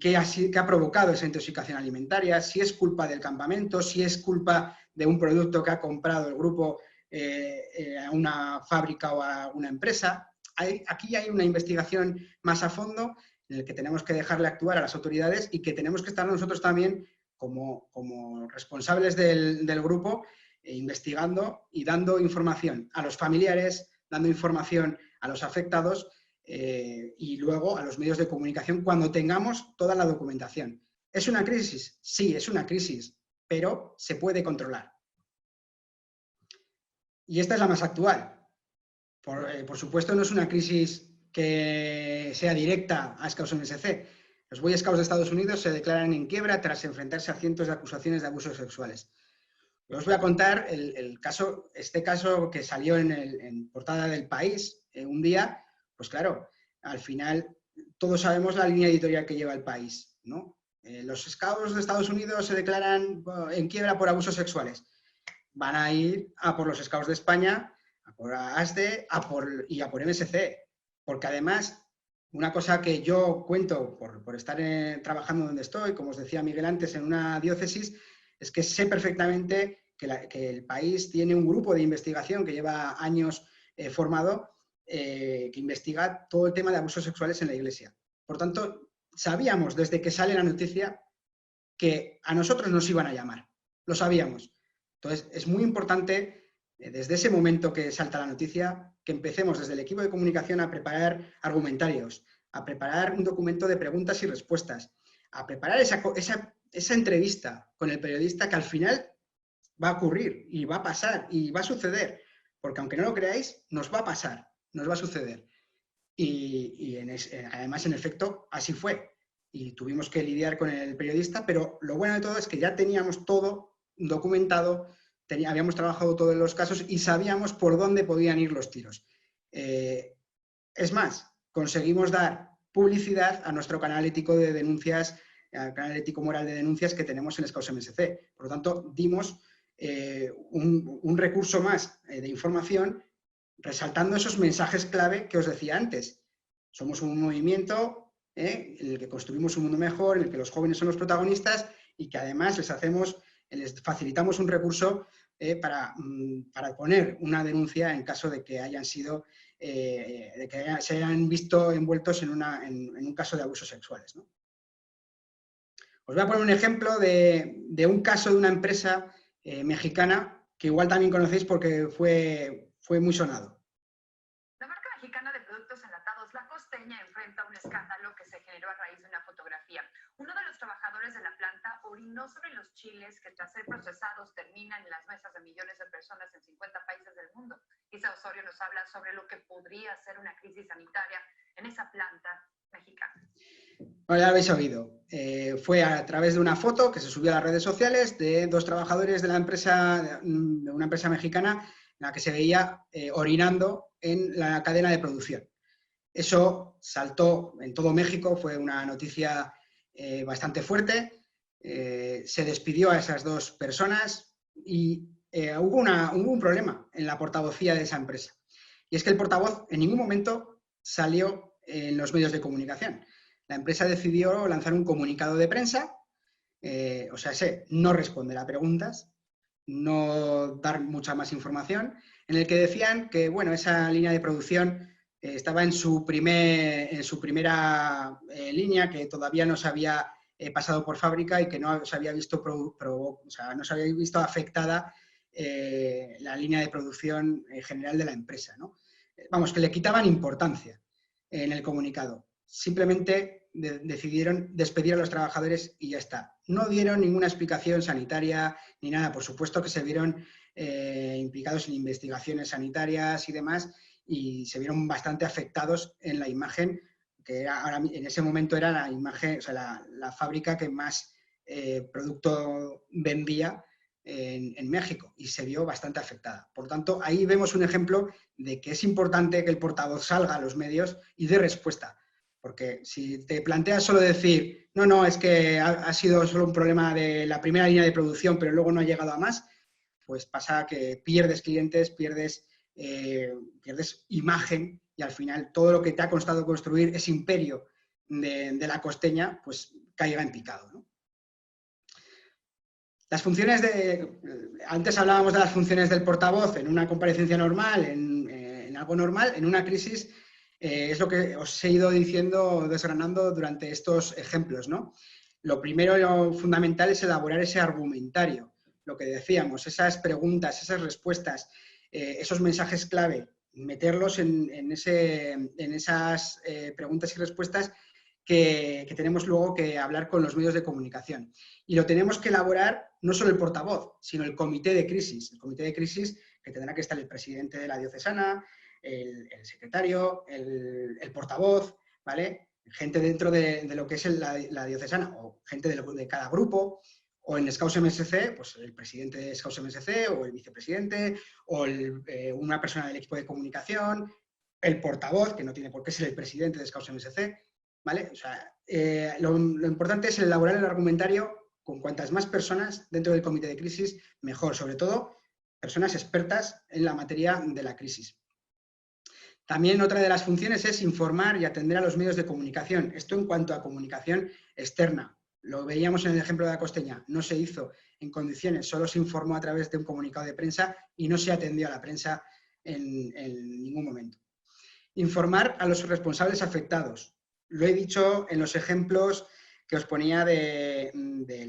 qué ha provocado esa intoxicación alimentaria, si es culpa del campamento, si es culpa de un producto que ha comprado el grupo a una fábrica o a una empresa. Aquí hay una investigación más a fondo en el que tenemos que dejarle actuar a las autoridades y que tenemos que estar nosotros también como responsables del grupo investigando y dando información a los familiares, dando información a los afectados y luego a los medios de comunicación cuando tengamos toda la documentación. ¿Es una crisis? Sí, es una crisis, pero se puede controlar. Y esta es la más actual. Por supuesto, no es una crisis que sea directa a Scouts MSC. Los Boy Scouts de Estados Unidos se declaran en quiebra tras enfrentarse a cientos de acusaciones de abusos sexuales. Os voy a contar este caso que salió en portada del País un día. Pues claro, al final todos sabemos la línea editorial que lleva el País, ¿no? Los Scouts de Estados Unidos se declaran en quiebra por abusos sexuales. Van a ir a por los Scouts de España, a por ASDE y a por MSC. Porque además, una cosa que yo cuento por estar trabajando donde estoy, como os decía Miguel antes, en una diócesis, es que sé perfectamente que el País tiene un grupo de investigación que lleva años formado, que investiga todo el tema de abusos sexuales en la Iglesia. Por tanto, sabíamos desde que sale la noticia que a nosotros nos iban a llamar. Lo sabíamos. Entonces, es muy importante, desde ese momento que salta la noticia, que empecemos desde el equipo de comunicación a preparar argumentarios, a preparar un documento de preguntas y respuestas, a preparar esa entrevista con el periodista que al final va a ocurrir y va a pasar y va a suceder, porque aunque no lo creáis, nos va a pasar, nos va a suceder. Y además, en efecto, así fue. Y tuvimos que lidiar con el periodista, pero lo bueno de todo es que ya teníamos todo documentado, habíamos trabajado todos los casos y sabíamos por dónde podían ir los tiros. Es más, conseguimos dar publicidad a nuestro canal ético de denuncias, al canal ético moral de denuncias que tenemos en Scouts MSC. Por lo tanto, dimos un recurso más de información resaltando esos mensajes clave que os decía antes. Somos un movimiento en el que construimos un mundo mejor, en el que los jóvenes son los protagonistas y que además les facilitamos un recurso para poner una denuncia en caso de que hayan sido, se hayan visto envueltos en un caso de abusos sexuales, ¿no? Os voy a poner un ejemplo de un caso de una empresa mexicana que igual también conocéis porque fue muy sonado. La marca mexicana de productos enlatados La Costeña enfrenta un escándalo que se generó a raíz de una fotografía. Uno de los trabajadores de la planta orinó sobre los chiles que tras ser procesados terminan en las mesas de millones de personas en 50 países del mundo. Isa Osorio nos habla sobre lo que podría ser una crisis sanitaria en esa planta mexicana. Bueno, ya lo habéis oído. Fue a través de una foto que se subió a las redes sociales de dos trabajadores de una empresa mexicana en la que se veía orinando en la cadena de producción. Eso saltó en todo México, fue una noticia bastante fuerte. Se despidió a esas dos personas y hubo un problema en la portavocía de esa empresa. Y es que el portavoz en ningún momento salió en los medios de comunicación. La empresa decidió lanzar un comunicado de prensa, no responder a preguntas, no dar mucha más información, en el que decían que, bueno, esa línea de producción estaba en su primera línea, que todavía no se había pasado por fábrica y que no se había visto, no se había visto afectada la línea de producción general de la empresa, ¿no? Vamos, que le quitaban importancia en el comunicado. Simplemente decidieron despedir a los trabajadores y ya está. No dieron ninguna explicación sanitaria ni nada. Por supuesto que se vieron implicados en investigaciones sanitarias y demás y se vieron bastante afectados en la imagen, que en ese momento era la imagen, la fábrica que más producto vendía en México y se vio bastante afectada. Por tanto, ahí vemos un ejemplo de que es importante que el portavoz salga a los medios y dé respuesta. Porque si te planteas solo decir, no, es que ha sido solo un problema de la primera línea de producción, pero luego no ha llegado a más, pues pasa que pierdes clientes, pierdes imagen y al final todo lo que te ha costado construir, ese imperio de La Costeña, pues caiga en picado, ¿no? Las funciones antes hablábamos de las funciones del portavoz en una comparecencia normal, en algo normal, en una crisis. Es lo que os he ido diciendo, desgranando durante estos ejemplos, ¿no? Lo primero y lo fundamental es elaborar ese argumentario, lo que decíamos, esas preguntas, esas respuestas, esos mensajes clave, meterlos en esas preguntas y respuestas que tenemos luego que hablar con los medios de comunicación. Y lo tenemos que elaborar no solo el portavoz, sino el comité de crisis. El comité de crisis que tendrá que estar el presidente de la diocesana, el secretario, el portavoz, ¿vale? Gente dentro de lo que es la diocesana o gente de cada grupo, o en Scouts MSC, pues el presidente de Scouts MSC o el vicepresidente o una persona del equipo de comunicación, el portavoz, que no tiene por qué ser el presidente de Scouts MSC, ¿vale? O sea, lo importante es elaborar el argumentario con cuantas más personas dentro del comité de crisis, mejor, sobre todo personas expertas en la materia de la crisis. También otra de las funciones es informar y atender a los medios de comunicación. Esto en cuanto a comunicación externa. Lo veíamos en el ejemplo de La Costeña. No se hizo en condiciones, solo se informó a través de un comunicado de prensa y no se atendió a la prensa en ningún momento. Informar a los responsables afectados. Lo he dicho en los ejemplos que os ponía de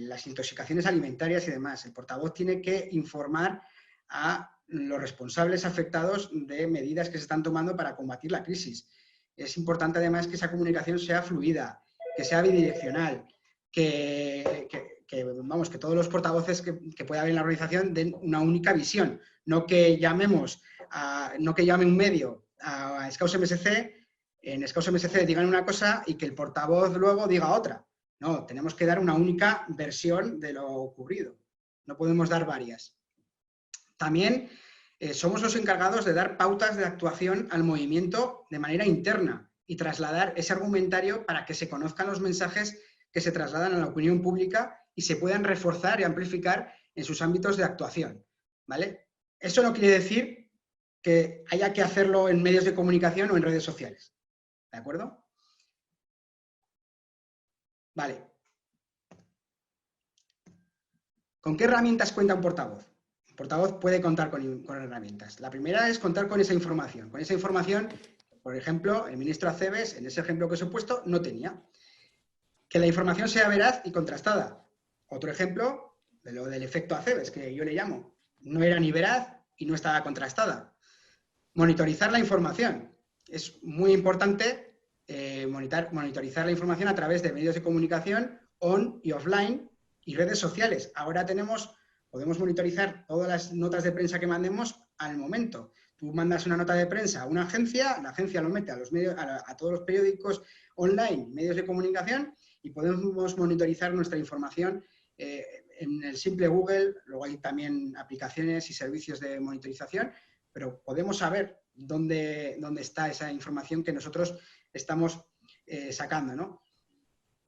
las intoxicaciones alimentarias y demás. El portavoz tiene que informar a los responsables afectados de medidas que se están tomando para combatir la crisis. Es importante además que esa comunicación sea fluida, que sea bidireccional, que vamos, que todos los portavoces que pueda haber en la organización den una única visión, no que llame un medio a Scouts MSC, en Scouts MSC digan una cosa y que el portavoz luego diga otra. No, tenemos que dar una única versión de lo ocurrido, no podemos dar varias. También somos los encargados de dar pautas de actuación al movimiento de manera interna y trasladar ese argumentario para que se conozcan los mensajes que se trasladan a la opinión pública y se puedan reforzar y amplificar en sus ámbitos de actuación, ¿vale? Eso no quiere decir que haya que hacerlo en medios de comunicación o en redes sociales, ¿de acuerdo? Vale. ¿Con qué herramientas cuenta un portavoz? Un portavoz puede contar con herramientas. La primera es contar con esa información. Con esa información, por ejemplo, el ministro Acebes, en ese ejemplo que os he puesto, no tenía. Que la información sea veraz y contrastada. Otro ejemplo de lo del efecto Acebes, que yo le llamo. No era ni veraz y no estaba contrastada. Monitorizar la información. Es muy importante monitorizar la información a través de medios de comunicación on y offline y redes sociales. Ahora podemos monitorizar todas las notas de prensa que mandemos al momento. Tú mandas una nota de prensa a una agencia, la agencia lo mete a todos los periódicos online, medios de comunicación, y podemos monitorizar nuestra información en el simple Google. Luego hay también aplicaciones y servicios de monitorización, pero podemos saber dónde está esa información que nosotros estamos sacando, ¿no?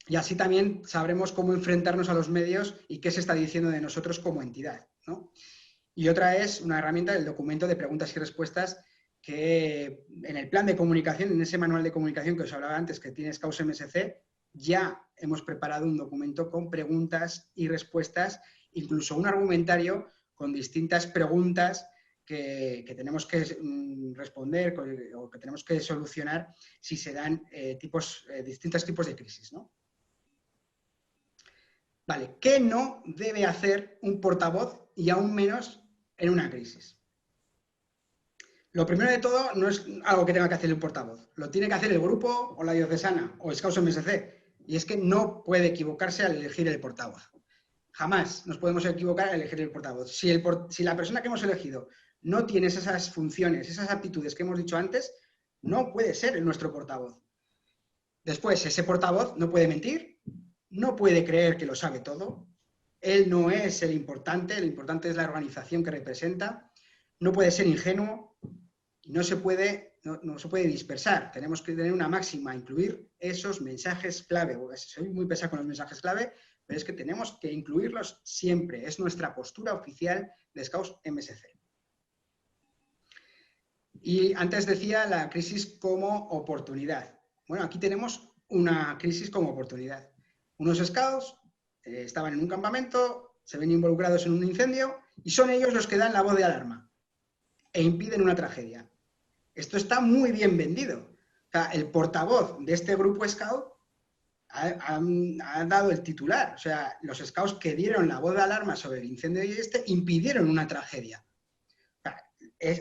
Y así también sabremos cómo enfrentarnos a los medios y qué se está diciendo de nosotros como entidad, ¿no? Y otra es una herramienta del documento de preguntas y respuestas que en el plan de comunicación, en ese manual de comunicación que os hablaba antes que tiene Scouts MSC, ya hemos preparado un documento con preguntas y respuestas, incluso un argumentario con distintas preguntas que tenemos que responder o que tenemos que solucionar si se dan distintos tipos de crisis, ¿no? Vale, ¿qué no debe hacer un portavoz y aún menos en una crisis? Lo primero de todo no es algo que tenga que hacer el portavoz, lo tiene que hacer el grupo o la diocesana o Scouts MSC, y es que no puede equivocarse al elegir el portavoz. Jamás nos podemos equivocar al elegir el portavoz. Si la persona que hemos elegido no tiene esas funciones, esas aptitudes que hemos dicho antes, no puede ser nuestro portavoz. Después, ese portavoz no puede mentir, no puede creer que lo sabe todo, él no es el importante es la organización que representa, no puede ser ingenuo y no se puede dispersar. Tenemos que tener una máxima, incluir esos mensajes clave. Soy muy pesado con los mensajes clave, pero es que tenemos que incluirlos siempre. Es nuestra postura oficial de Scouts MSC. Y antes decía la crisis como oportunidad. Bueno, aquí tenemos una crisis como oportunidad. Unos Scouts estaban en un campamento, se ven involucrados en un incendio y son ellos los que dan la voz de alarma e impiden una tragedia. Esto está muy bien vendido. O sea, el portavoz de este grupo Scout ha dado el titular. O sea, los Scouts que dieron la voz de alarma sobre el incendio impidieron una tragedia. O sea,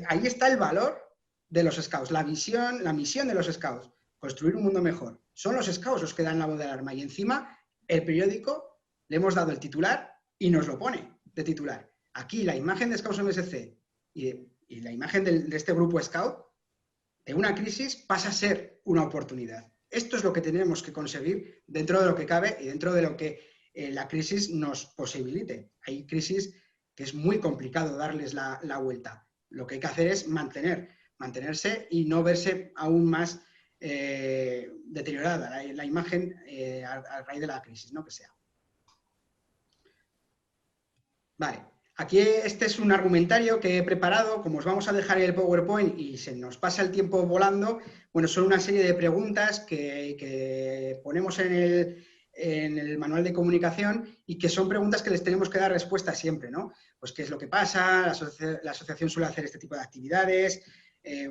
ahí está el valor de los Scouts, la misión de los Scouts, construir un mundo mejor. Son los Scouts los que dan la voz de alarma y encima el periódico le hemos dado el titular y nos lo pone de titular. Aquí la imagen de Scouts MSC y la imagen de este grupo Scout de una crisis pasa a ser una oportunidad. Esto es lo que tenemos que conseguir dentro de lo que cabe y dentro de lo que la crisis nos posibilite. Hay crisis que es muy complicado darles la vuelta. Lo que hay que hacer es mantenerse y no verse aún más deteriorada la imagen a raíz de la crisis, ¿no? Que sea. Vale, aquí este es un argumentario que he preparado, como os vamos a dejar el PowerPoint y se nos pasa el tiempo volando, bueno, son una serie de preguntas que ponemos en el manual de comunicación y que son preguntas que les tenemos que dar respuesta siempre, ¿no? Pues qué es lo que pasa, la asociación suele hacer este tipo de actividades.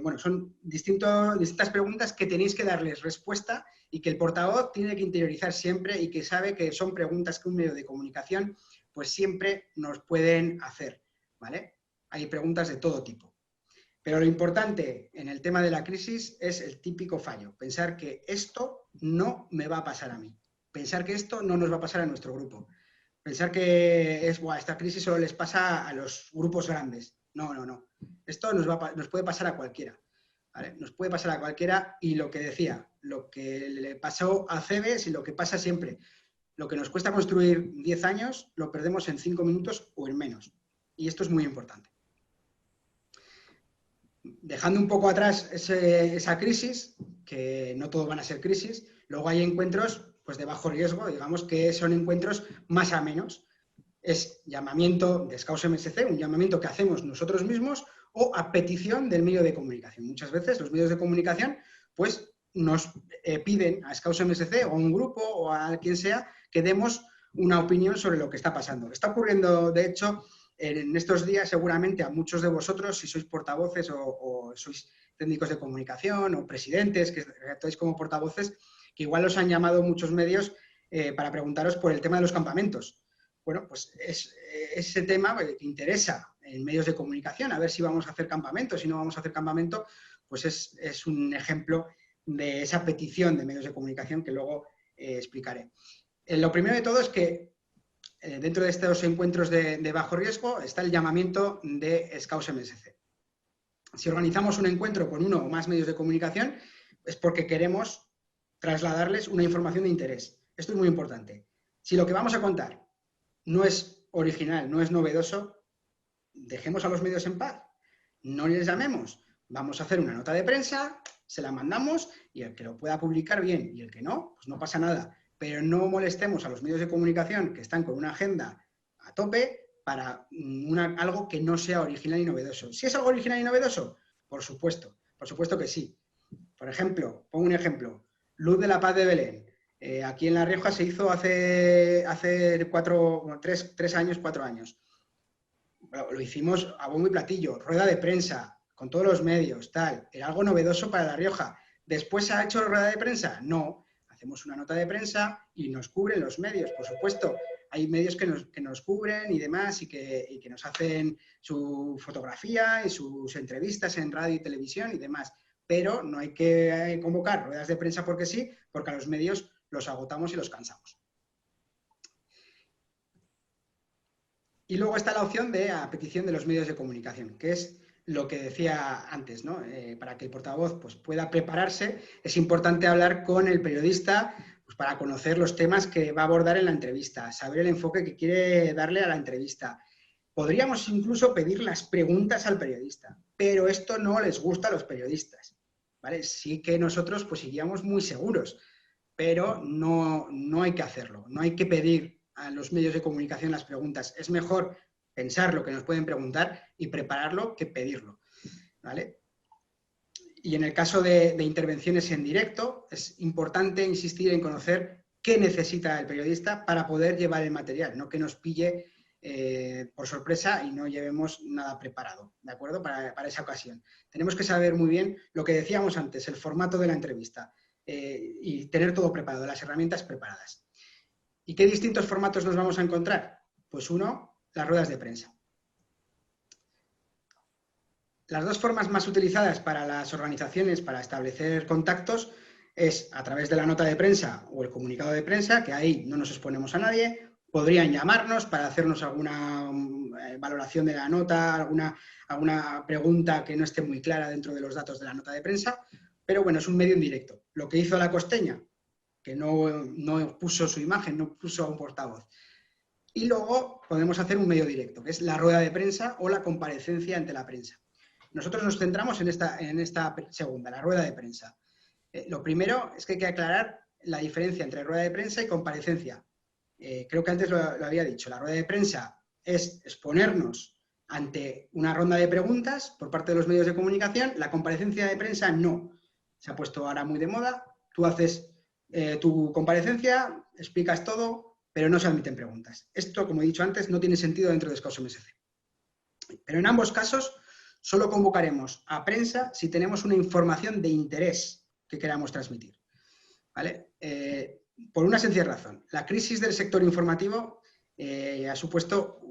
Bueno, son distintas preguntas que tenéis que darles respuesta y que el portavoz tiene que interiorizar siempre y que sabe que son preguntas que un medio de comunicación pues siempre nos pueden hacer, ¿vale? Hay preguntas de todo tipo. Pero lo importante en el tema de la crisis es el típico fallo, pensar que esto no me va a pasar a mí, pensar que esto no nos va a pasar a nuestro grupo. Pensar que esta crisis solo les pasa a los grupos grandes. No, no, no. Esto nos puede pasar a cualquiera. ¿Vale? Nos puede pasar a cualquiera y lo que decía, lo que le pasó a Cebes y lo que pasa siempre. Lo que nos cuesta construir 10 años, lo perdemos en 5 minutos o en menos. Y esto es muy importante. Dejando un poco atrás esa crisis, que no todos van a ser crisis, luego hay encuentros pues, de bajo riesgo, digamos que son encuentros más a menos. Es llamamiento de Scouts MSC, un llamamiento que hacemos nosotros mismos o a petición del medio de comunicación. Muchas veces los medios de comunicación pues, nos piden a Scouts MSC o a un grupo o a quien sea que demos una opinión sobre lo que está pasando. Está ocurriendo, de hecho, en estos días seguramente a muchos de vosotros, si sois portavoces o sois técnicos de comunicación o presidentes que actuáis como portavoces, que igual os han llamado muchos medios para preguntaros por el tema de los campamentos. Bueno, pues es ese tema que interesa en medios de comunicación, a ver si vamos a hacer campamento, si no vamos a hacer campamento, pues es un ejemplo de esa petición de medios de comunicación que luego explicaré. Lo primero de todo es que dentro de estos encuentros de bajo riesgo está el llamamiento de Scouts MSC. Si organizamos un encuentro con uno o más medios de comunicación es porque queremos trasladarles una información de interés. Esto es muy importante. Si lo que vamos a contar no es original, no es novedoso, dejemos a los medios en paz. No les llamemos. Vamos a hacer una nota de prensa, se la mandamos y el que lo pueda publicar bien y el que no, pues no pasa nada. Pero no molestemos a los medios de comunicación que están con una agenda a tope para algo que no sea original y novedoso. ¿Si es algo original y novedoso? Por supuesto que sí. Por ejemplo, pongo un ejemplo, Luz de la Paz de Belén. Aquí en La Rioja se hizo hace 3 años, 4 años. Bueno, lo hicimos a bombo y platillo, rueda de prensa, con todos los medios, tal. ¿Era algo novedoso para La Rioja? ¿Después se ha hecho rueda de prensa? No. Hacemos una nota de prensa y nos cubren los medios, por supuesto. Hay medios que nos cubren y demás y que nos hacen su fotografía y sus entrevistas en radio y televisión y demás. Pero no hay que convocar ruedas de prensa porque sí, porque a los medios los agotamos y los cansamos. Y luego está la opción de a petición de los medios de comunicación, que es lo que decía antes, ¿no? Para que el portavoz pues, pueda prepararse, es importante hablar con el periodista pues, para conocer los temas que va a abordar en la entrevista, saber el enfoque que quiere darle a la entrevista. Podríamos incluso pedir las preguntas al periodista, pero esto no les gusta a los periodistas, ¿vale? Sí que nosotros pues, iríamos muy seguros, pero no hay que hacerlo, no hay que pedir a los medios de comunicación las preguntas. Es mejor pensar lo que nos pueden preguntar y prepararlo que pedirlo, ¿vale? Y en el caso de intervenciones en directo, es importante insistir en conocer qué necesita el periodista para poder llevar el material, no que nos pille por sorpresa y no llevemos nada preparado, ¿de acuerdo? Para esa ocasión. Tenemos que saber muy bien lo que decíamos antes, el formato de la entrevista y tener todo preparado, las herramientas preparadas. ¿Y qué distintos formatos nos vamos a encontrar? Pues uno, las ruedas de prensa. Las dos formas más utilizadas para las organizaciones para establecer contactos es a través de la nota de prensa o el comunicado de prensa, que ahí no nos exponemos a nadie. Podrían llamarnos para hacernos alguna valoración de la nota, alguna pregunta que no esté muy clara dentro de los datos de la nota de prensa, pero bueno, es un medio indirecto. Lo que hizo La Costeña, que no puso su imagen, no puso a un portavoz. Y luego podemos hacer un medio directo, que es la rueda de prensa o la comparecencia ante la prensa. Nosotros nos centramos en esta segunda, la rueda de prensa. Lo primero es que hay que aclarar la diferencia entre rueda de prensa y comparecencia. Creo que antes lo había dicho. La rueda de prensa es exponernos ante una ronda de preguntas por parte de los medios de comunicación. La comparecencia de prensa no. Se ha puesto ahora muy de moda. Tú haces tu comparecencia, explicas todo, pero no se admiten preguntas. Esto, como he dicho antes, no tiene sentido dentro de Scouts MSC. Pero en ambos casos solo convocaremos a prensa si tenemos una información de interés que queramos transmitir, ¿vale? Por una sencilla razón. La crisis del sector informativo ha supuesto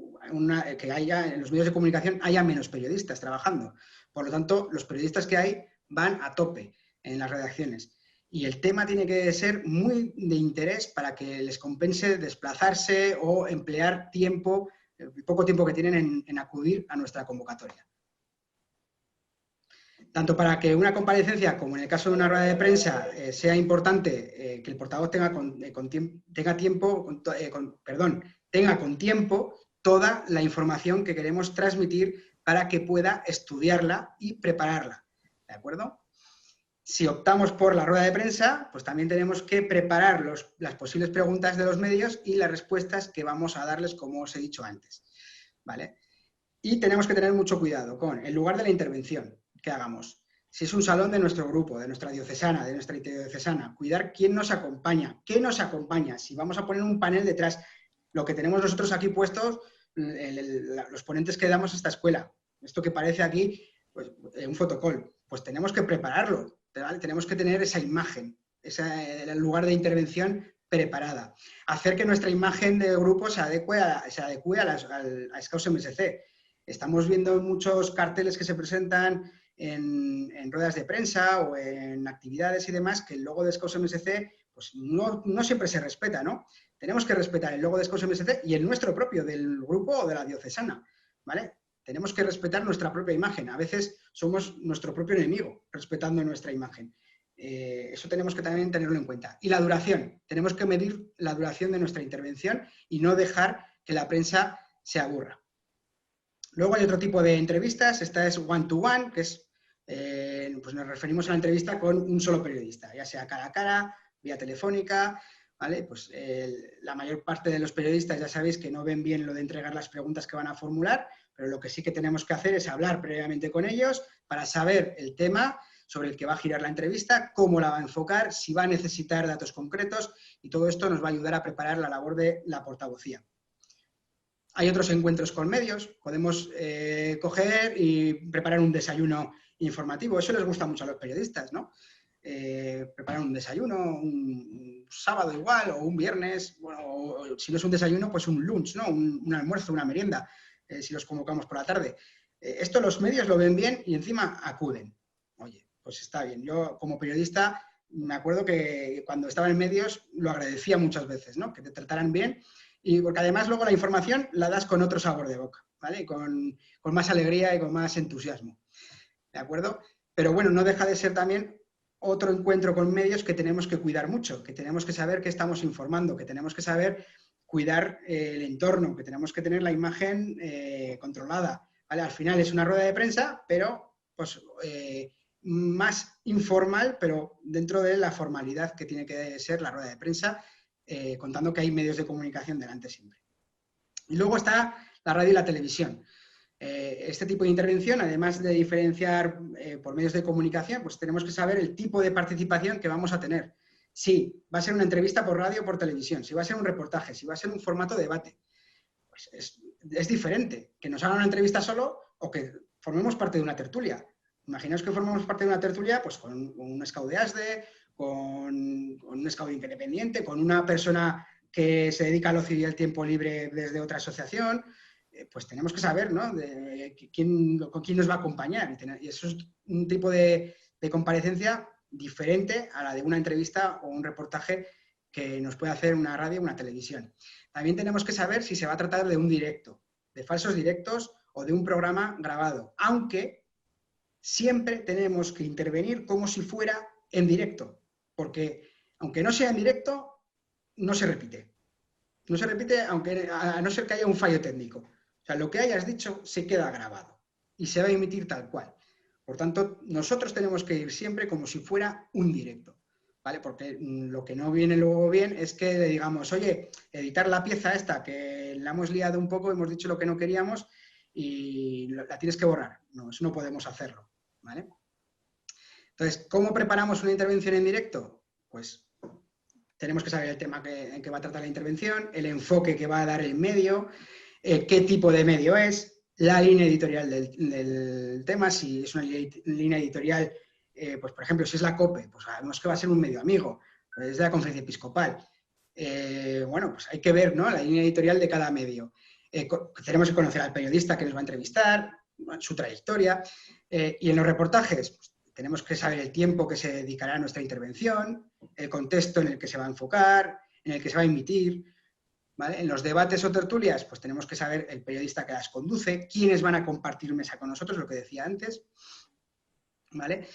que en los medios de comunicación haya menos periodistas trabajando. Por lo tanto, los periodistas que hay van a tope en las redacciones. y el tema tiene que ser muy de interés para que les compense desplazarse o emplear tiempo, el poco tiempo que tienen en acudir a nuestra convocatoria. Tanto para que una comparecencia como en el caso de una rueda de prensa sea importante que el portavoz tenga con tiempo toda la información que queremos transmitir para que pueda estudiarla y prepararla, ¿de acuerdo? Si optamos por la rueda de prensa, pues también tenemos que preparar las posibles preguntas de los medios y las respuestas que vamos a darles, como os he dicho antes, ¿vale? Y tenemos que tener mucho cuidado con el lugar de la intervención que hagamos. Si es un salón de nuestro grupo, de nuestra diocesana, de nuestra interdiocesana, cuidar quién nos acompaña, qué nos acompaña, si vamos a poner un panel detrás, lo que tenemos nosotros aquí puestos, los ponentes que damos a esta escuela, esto que parece aquí, pues, un fotocall, pues tenemos que prepararlo, ¿vale? Tenemos que tener esa imagen, el lugar de intervención preparada. Hacer que nuestra imagen de grupo se adecue a Scouts MSC. Estamos viendo muchos carteles que se presentan en ruedas de prensa o en actividades y demás, que el logo de Scouts MSC pues no siempre se respeta, ¿no? Tenemos que respetar el logo de Scouts MSC y el nuestro propio, del grupo o de la diocesana, ¿vale? Tenemos que respetar nuestra propia imagen. A veces somos nuestro propio enemigo, respetando nuestra imagen. Eso tenemos que también tenerlo en cuenta. Y la duración. Tenemos que medir la duración de nuestra intervención y no dejar que la prensa se aburra. Luego hay otro tipo de entrevistas. Esta es one-to-one, que es, pues nos referimos a la entrevista con un solo periodista, ya sea cara a cara, vía telefónica, ¿vale? Pues la mayor parte de los periodistas ya sabéis que no ven bien lo de entregar las preguntas que van a formular, pero lo que sí que tenemos que hacer es hablar previamente con ellos para saber el tema sobre el que va a girar la entrevista, cómo la va a enfocar, si va a necesitar datos concretos, y todo esto nos va a ayudar a preparar la labor de la portavocía. Hay otros encuentros con medios, podemos coger y preparar un desayuno informativo, eso les gusta mucho a los periodistas, ¿no? Preparar un desayuno, un sábado igual, o un viernes, bueno, o si no es un desayuno, pues un lunch, ¿no? Un almuerzo, una merienda, si los convocamos por la tarde. Esto los medios lo ven bien y encima acuden. Oye, pues está bien. Yo, como periodista, me acuerdo que cuando estaba en medios lo agradecía muchas veces, ¿no? Que te trataran bien, y porque además luego la información la das con otro sabor de boca, ¿vale? Con más alegría y con más entusiasmo, ¿de acuerdo? Pero bueno, no deja de ser también otro encuentro con medios que tenemos que cuidar mucho, que tenemos que saber qué estamos informando, que tenemos que saber cuidar el entorno, que tenemos que tener la imagen controlada, ¿vale? Al final es una rueda de prensa, pero pues más informal, pero dentro de la formalidad que tiene que ser la rueda de prensa, contando que hay medios de comunicación delante siempre. Y luego está la radio y la televisión. Este tipo de intervención, además de diferenciar por medios de comunicación, pues tenemos que saber el tipo de participación que vamos a tener. Si va a ser una entrevista por radio o por televisión, si va a ser un reportaje, si va a ser un formato de debate. Pues es diferente que nos hagan una entrevista solo o que formemos parte de una tertulia. Imaginaos que formamos parte de una tertulia pues con un scout de ASDE, con un scout independiente, con una persona que se dedica al ocio y al tiempo libre desde otra asociación. Pues tenemos que saber, ¿no? Con quién nos va a acompañar. Y eso es un tipo de comparecencia diferente a la de una entrevista o un reportaje que nos puede hacer una radio o una televisión. También tenemos que saber si se va a tratar de un directo, de falsos directos o de un programa grabado, aunque siempre tenemos que intervenir como si fuera en directo, porque aunque no sea en directo, no se repite. No se repite a no ser que haya un fallo técnico. O sea, lo que hayas dicho se queda grabado y se va a emitir tal cual. Por tanto, nosotros tenemos que ir siempre como si fuera un directo, ¿vale? Porque lo que no viene luego bien es que le digamos, oye, editar la pieza esta, que la hemos liado un poco, hemos dicho lo que no queríamos y la tienes que borrar. No, eso no podemos hacerlo, ¿vale? Entonces, ¿cómo preparamos una intervención en directo? Pues tenemos que saber el tema en que va a tratar la intervención, el enfoque que va a dar el medio, qué tipo de medio es, la línea editorial del tema, si es una línea editorial, pues por ejemplo, si es la COPE, pues sabemos que va a ser un medio amigo, es de la Conferencia Episcopal. Bueno, pues hay que ver, ¿no?, la línea editorial de cada medio. Tenemos que conocer al periodista que nos va a entrevistar, su trayectoria, y en los reportajes, pues, tenemos que saber el tiempo que se dedicará a nuestra intervención, el contexto en el que se va a enfocar, en el que se va a emitir, ¿vale? En los debates o tertulias, pues tenemos que saber el periodista que las conduce, quiénes van a compartir mesa con nosotros, lo que decía antes, ¿vale?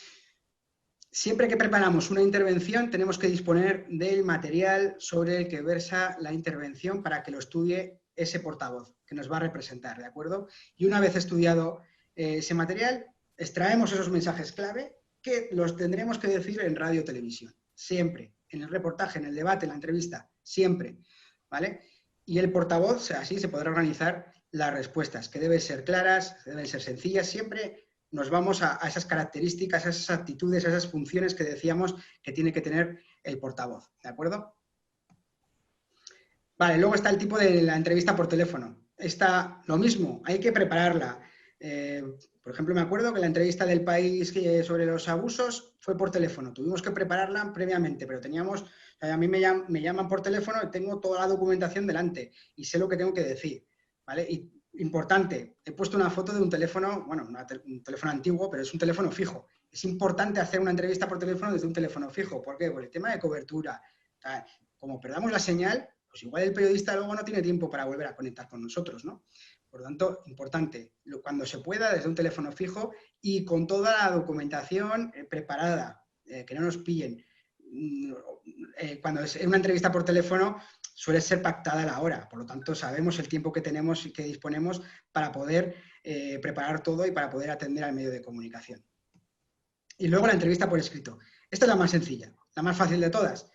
Siempre que preparamos una intervención tenemos que disponer del material sobre el que versa la intervención para que lo estudie ese portavoz que nos va a representar, ¿de acuerdo? Y una vez estudiado ese material, extraemos esos mensajes clave que los tendremos que decir en radio o televisión, siempre, en el reportaje, en el debate, en la entrevista, siempre, ¿vale? Y el portavoz, así se podrá organizar las respuestas, que deben ser claras, deben ser sencillas, siempre nos vamos a esas características, a esas actitudes, a esas funciones que decíamos que tiene que tener el portavoz, ¿de acuerdo? Vale, luego está el tipo de la entrevista por teléfono. Está lo mismo, hay que prepararla. Por ejemplo, me acuerdo que la entrevista del País sobre los abusos fue por teléfono. Tuvimos que prepararla previamente, pero teníamos, a mí me llaman por teléfono y tengo toda la documentación delante y sé lo que tengo que decir, ¿vale? Y importante, he puesto una foto de un teléfono, bueno, un teléfono antiguo, pero es un teléfono fijo. Es importante hacer una entrevista por teléfono desde un teléfono fijo. ¿Por qué? Por el tema de cobertura. Como perdamos la señal, pues igual el periodista luego no tiene tiempo para volver a conectar con nosotros, ¿no? Por lo tanto, importante, cuando se pueda, desde un teléfono fijo y con toda la documentación preparada, que no nos pillen. Cuando es una entrevista por teléfono suele ser pactada la hora, por lo tanto sabemos el tiempo que tenemos y que disponemos para poder preparar todo y para poder atender al medio de comunicación. Y luego la entrevista por escrito. Esta es la más sencilla, la más fácil de todas,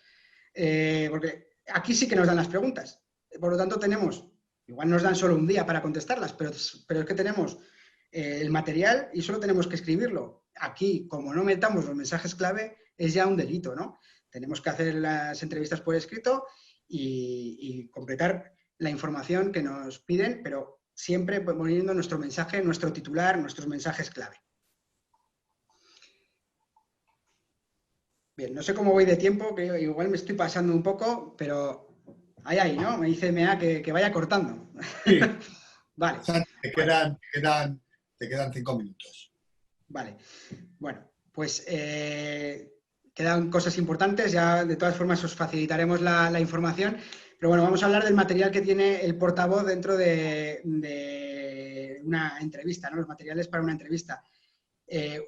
porque aquí sí que nos dan las preguntas. Por lo tanto tenemos, igual nos dan solo un día para contestarlas, pero es que tenemos el material y solo tenemos que escribirlo. Aquí, como no metamos los mensajes clave, es ya un delito, ¿no? Tenemos que hacer las entrevistas por escrito y completar la información que nos piden, pero siempre poniendo nuestro mensaje, nuestro titular, nuestros mensajes clave. Bien, no sé cómo voy de tiempo, que igual me estoy pasando un poco, pero ahí, ¿no? Me dice MEA que vaya cortando. Sí. Vale. O sea, te quedan 5 minutos. Vale. Bueno, pues quedan cosas importantes, ya de todas formas os facilitaremos la información, pero bueno, vamos a hablar del material que tiene el portavoz dentro de una entrevista, ¿no? Los materiales para una entrevista.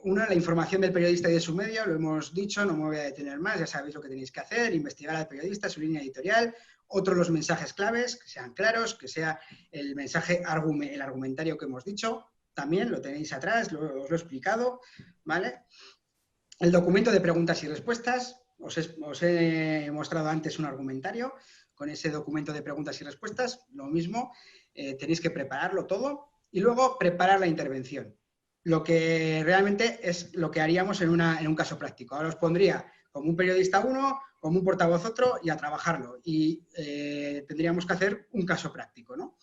Uno, la información del periodista y de su medio, lo hemos dicho, no me voy a detener más, ya sabéis lo que tenéis que hacer, investigar al periodista, su línea editorial. Otro, los mensajes claves, que sean claros, que sea el mensaje, el argumentario que hemos dicho, también lo tenéis atrás, os lo he explicado, ¿vale? El documento de preguntas y respuestas, os he mostrado antes un argumentario, con ese documento de preguntas y respuestas, lo mismo, tenéis que prepararlo todo y luego preparar la intervención. Lo que realmente es lo que haríamos en un caso práctico. Ahora os pondría como un periodista uno, como un portavoz otro y a trabajarlo. Y tendríamos que hacer un caso práctico, ¿no?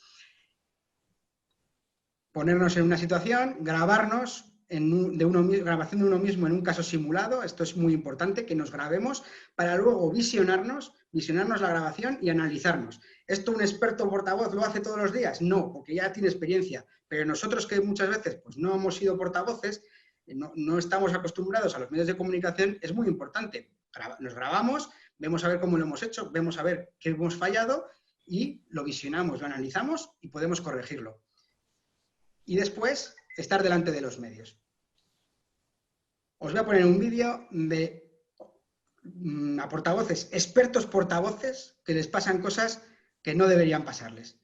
Ponernos en una situación, grabarnos, grabación de uno mismo en un caso simulado. Esto es muy importante, que nos grabemos para luego visionarnos la grabación y analizarnos. ¿Esto un experto portavoz lo hace todos los días? No, porque ya tiene experiencia. Pero nosotros que muchas veces pues, no hemos sido portavoces, no estamos acostumbrados a los medios de comunicación, es muy importante. Nos grabamos, vemos a ver cómo lo hemos hecho, vemos a ver qué hemos fallado y lo visionamos, lo analizamos y podemos corregirlo. Y después, estar delante de los medios. Os voy a poner un vídeo de a portavoces, expertos portavoces, que les pasan cosas que no deberían pasarles.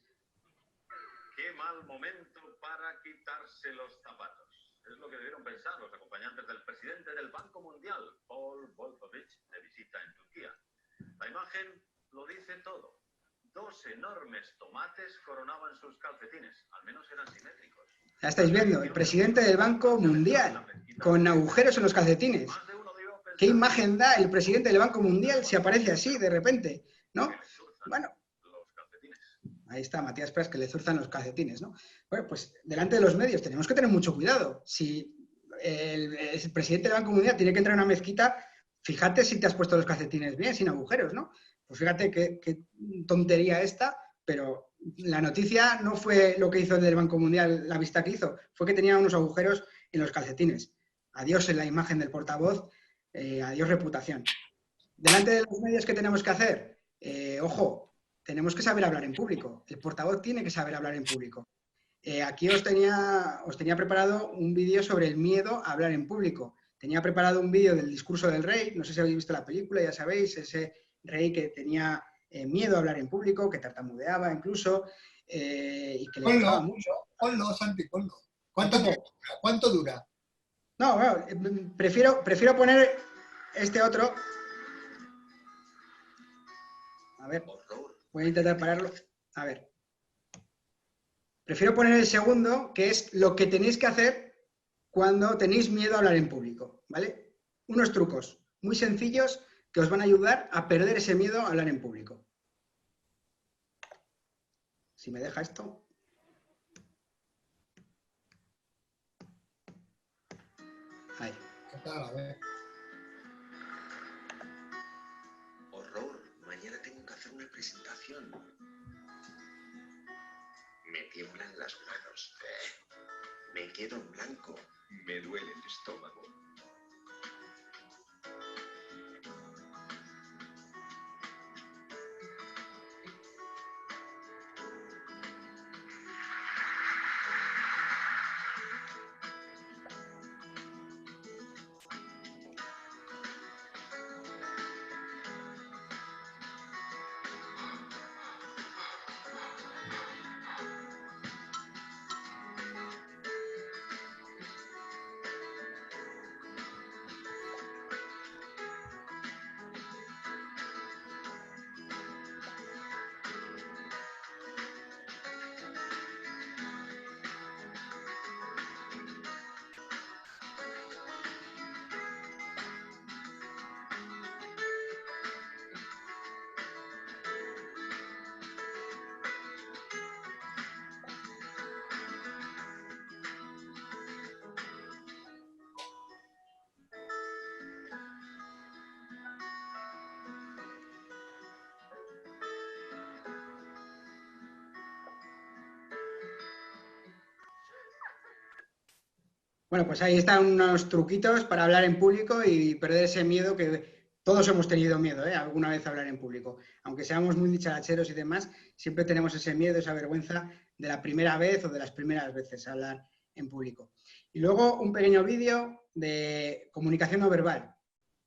Qué mal momento para quitarse los zapatos. Es lo que debieron pensar los acompañantes del presidente del Banco Mundial, Paul Wolfowitz, de visita en Turquía. La imagen lo dice todo. Dos enormes tomates coronaban sus calcetines, al menos eran simétricos. Ya estáis viendo, el presidente del Banco Mundial, con agujeros en los calcetines. ¿Qué imagen da el presidente del Banco Mundial si aparece así de repente? ¿No? Bueno, ahí está Matías Prats, que le zurzan los calcetines, ¿no? Bueno, pues delante de los medios tenemos que tener mucho cuidado. Si el presidente del Banco Mundial tiene que entrar a una mezquita, fíjate si te has puesto los calcetines bien, sin agujeros, ¿no? Pues fíjate qué tontería esta, pero la noticia no fue lo que hizo el del Banco Mundial, la vista que hizo, fue que tenía unos agujeros en los calcetines. Adiós en la imagen del portavoz, adiós reputación. Delante de los medios, ¿qué tenemos que hacer? Ojo, tenemos que saber hablar en público. El portavoz tiene que saber hablar en público. Aquí os tenía preparado un vídeo sobre el miedo a hablar en público. Tenía preparado un vídeo del discurso del rey, no sé si habéis visto la película, ya sabéis, ese rey que tenía miedo a hablar en público, que tartamudeaba incluso, y que le costaba mucho. Ponlo, Santi, ponlo. ¿Cuánto dura? No, bueno, prefiero poner este otro. A ver, voy a intentar pararlo. A ver. Prefiero poner el segundo, que es lo que tenéis que hacer cuando tenéis miedo a hablar en público, ¿vale? Unos trucos muy sencillos que os van a ayudar a perder ese miedo a hablar en público. Si me deja esto. Ahí. Horror, mañana tengo que hacer una presentación. Me tiemblan las manos. Me quedo en blanco. Me duele el estómago. Bueno, pues ahí están unos truquitos para hablar en público y perder ese miedo que todos hemos tenido miedo, alguna vez a hablar en público. Aunque seamos muy dicharacheros y demás, siempre tenemos ese miedo, esa vergüenza de la primera vez o de las primeras veces a hablar en público. Y luego un pequeño vídeo de comunicación no verbal.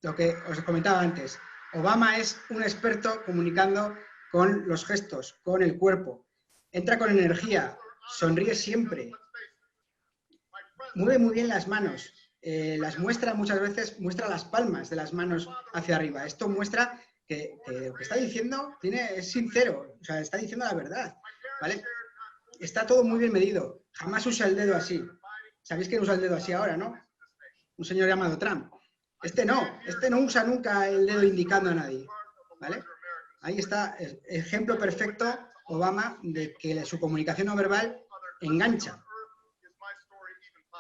Lo que os comentaba antes, Obama es un experto comunicando con los gestos, con el cuerpo. Entra con energía, sonríe siempre. Mueve muy bien las manos, las muestra muchas veces, muestra las palmas de las manos hacia arriba. Esto muestra que lo que está diciendo es sincero, o sea, está diciendo la verdad, ¿vale? Está todo muy bien medido, jamás usa el dedo así. ¿Sabéis quién usa el dedo así ahora, no? Un señor llamado Trump. Este no usa nunca el dedo indicando a nadie, ¿vale? Ahí está, ejemplo perfecto, Obama, de que su comunicación no verbal engancha.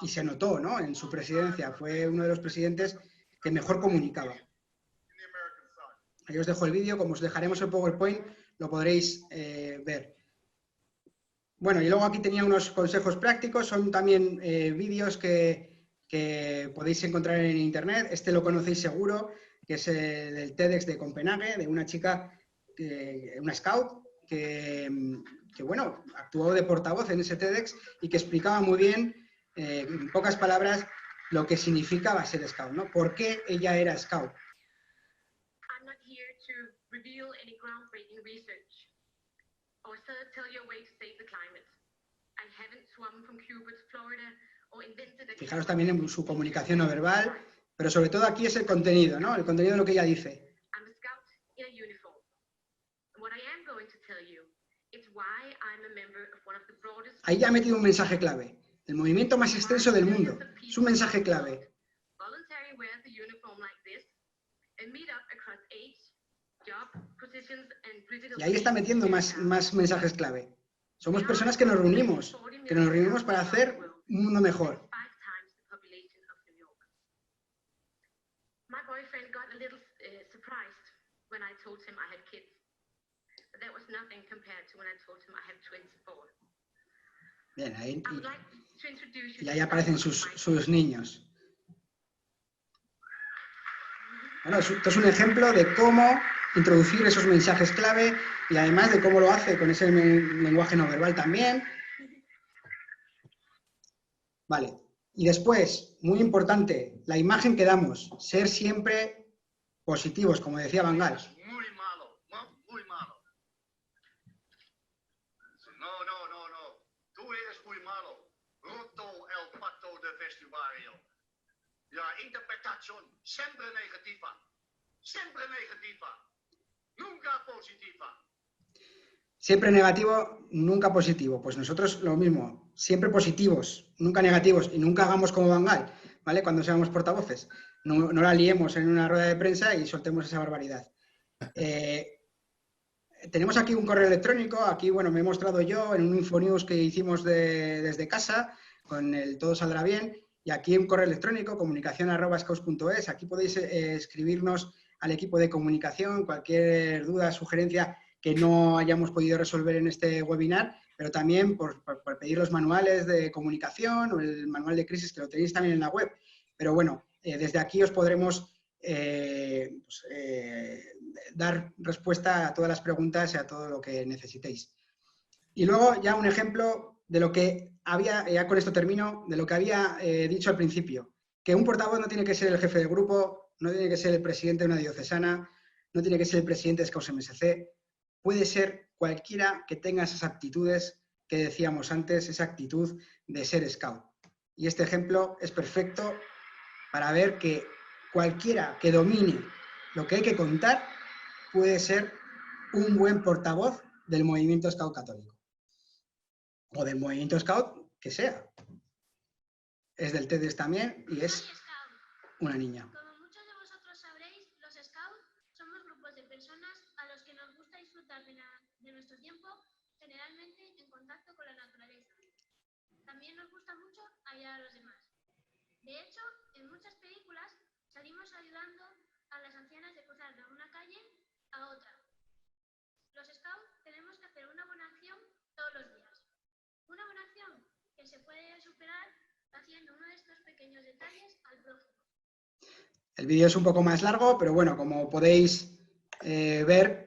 Y se notó, ¿no? En su presidencia. Fue uno de los presidentes que mejor comunicaba. Ahí os dejo el vídeo. Como os dejaremos el PowerPoint, lo podréis ver. Bueno, y luego aquí tenía unos consejos prácticos. Son también vídeos que podéis encontrar en Internet. Este lo conocéis seguro, que es el del TEDx de Copenhague, de una chica, una scout, que bueno, actuó de portavoz en ese TEDx y que explicaba muy bien, en pocas palabras, lo que significaba ser scout, ¿no? ¿Por qué ella era scout? I'm not here to reveal any groundbreaking research or tell you a way to save the climate. I haven't swum from Cuba to Florida or invented a... Fijaros también en su comunicación no verbal, pero sobre todo aquí es el contenido, ¿no? El contenido de lo que ella dice. I'm a scout in a uniform. And what I am going to tell you is why I'm a member of one of the broadest... Ahí ya ha metido un mensaje clave. El movimiento más extenso del mundo. Es un mensaje clave. Y ahí está metiendo más mensajes clave. Somos personas que nos reunimos para hacer un mundo mejor. Bien, ahí, y ahí aparecen sus niños. Bueno, esto es un ejemplo de cómo introducir esos mensajes clave y además de cómo lo hace con ese lenguaje no verbal también. Vale. Y después, muy importante, la imagen que damos, ser siempre positivos, como decía Van Gaal. Muy malo, muy malo. No. Tú eres muy malo. Roto el pacto de vestuario. La interpretación siempre negativa. Siempre negativa. Nunca positiva. Siempre negativo, nunca positivo. Pues nosotros lo mismo, siempre positivos, nunca negativos y nunca hagamos como Van Gaal, ¿vale? Cuando seamos portavoces. No la liemos en una rueda de prensa y soltemos esa barbaridad. Tenemos aquí un correo electrónico, aquí, bueno, me he mostrado yo en un Infonews que hicimos desde casa, con el Todo Saldrá Bien, y aquí un correo electrónico, comunicación@scouts.es, aquí podéis escribirnos al equipo de comunicación, cualquier duda, sugerencia que no hayamos podido resolver en este webinar, pero también por pedir los manuales de comunicación o el manual de crisis, que lo tenéis también en la web. Pero bueno, desde aquí os podremos dar respuesta a todas las preguntas y a todo lo que necesitéis. Y luego ya un ejemplo de lo que había, ya con esto termino, de lo que había dicho al principio, que un portavoz no tiene que ser el jefe del grupo, no tiene que ser el presidente de una diocesana, no tiene que ser el presidente de Scouts MSC, puede ser cualquiera que tenga esas aptitudes que decíamos antes, esa actitud de ser scout. Y este ejemplo es perfecto para ver que cualquiera que domine lo que hay que contar puede ser un buen portavoz del movimiento Scout católico. O del movimiento Scout que sea. Es del TEDx también y es una niña. Como muchos de vosotros sabréis, los Scouts somos grupos de personas a los que nos gusta disfrutar de nuestro tiempo, generalmente en contacto con la naturaleza. También nos gusta mucho ayudar a los demás. De hecho, en muchas películas salimos ayudando a las ancianas de cruzar de una calle a otra. Los Scouts tenemos que hacer una buena acción todos los días. Una buena acción que se puede superar haciendo uno de estos pequeños detalles al prójimo. El vídeo es un poco más largo, pero bueno, como podéis ver,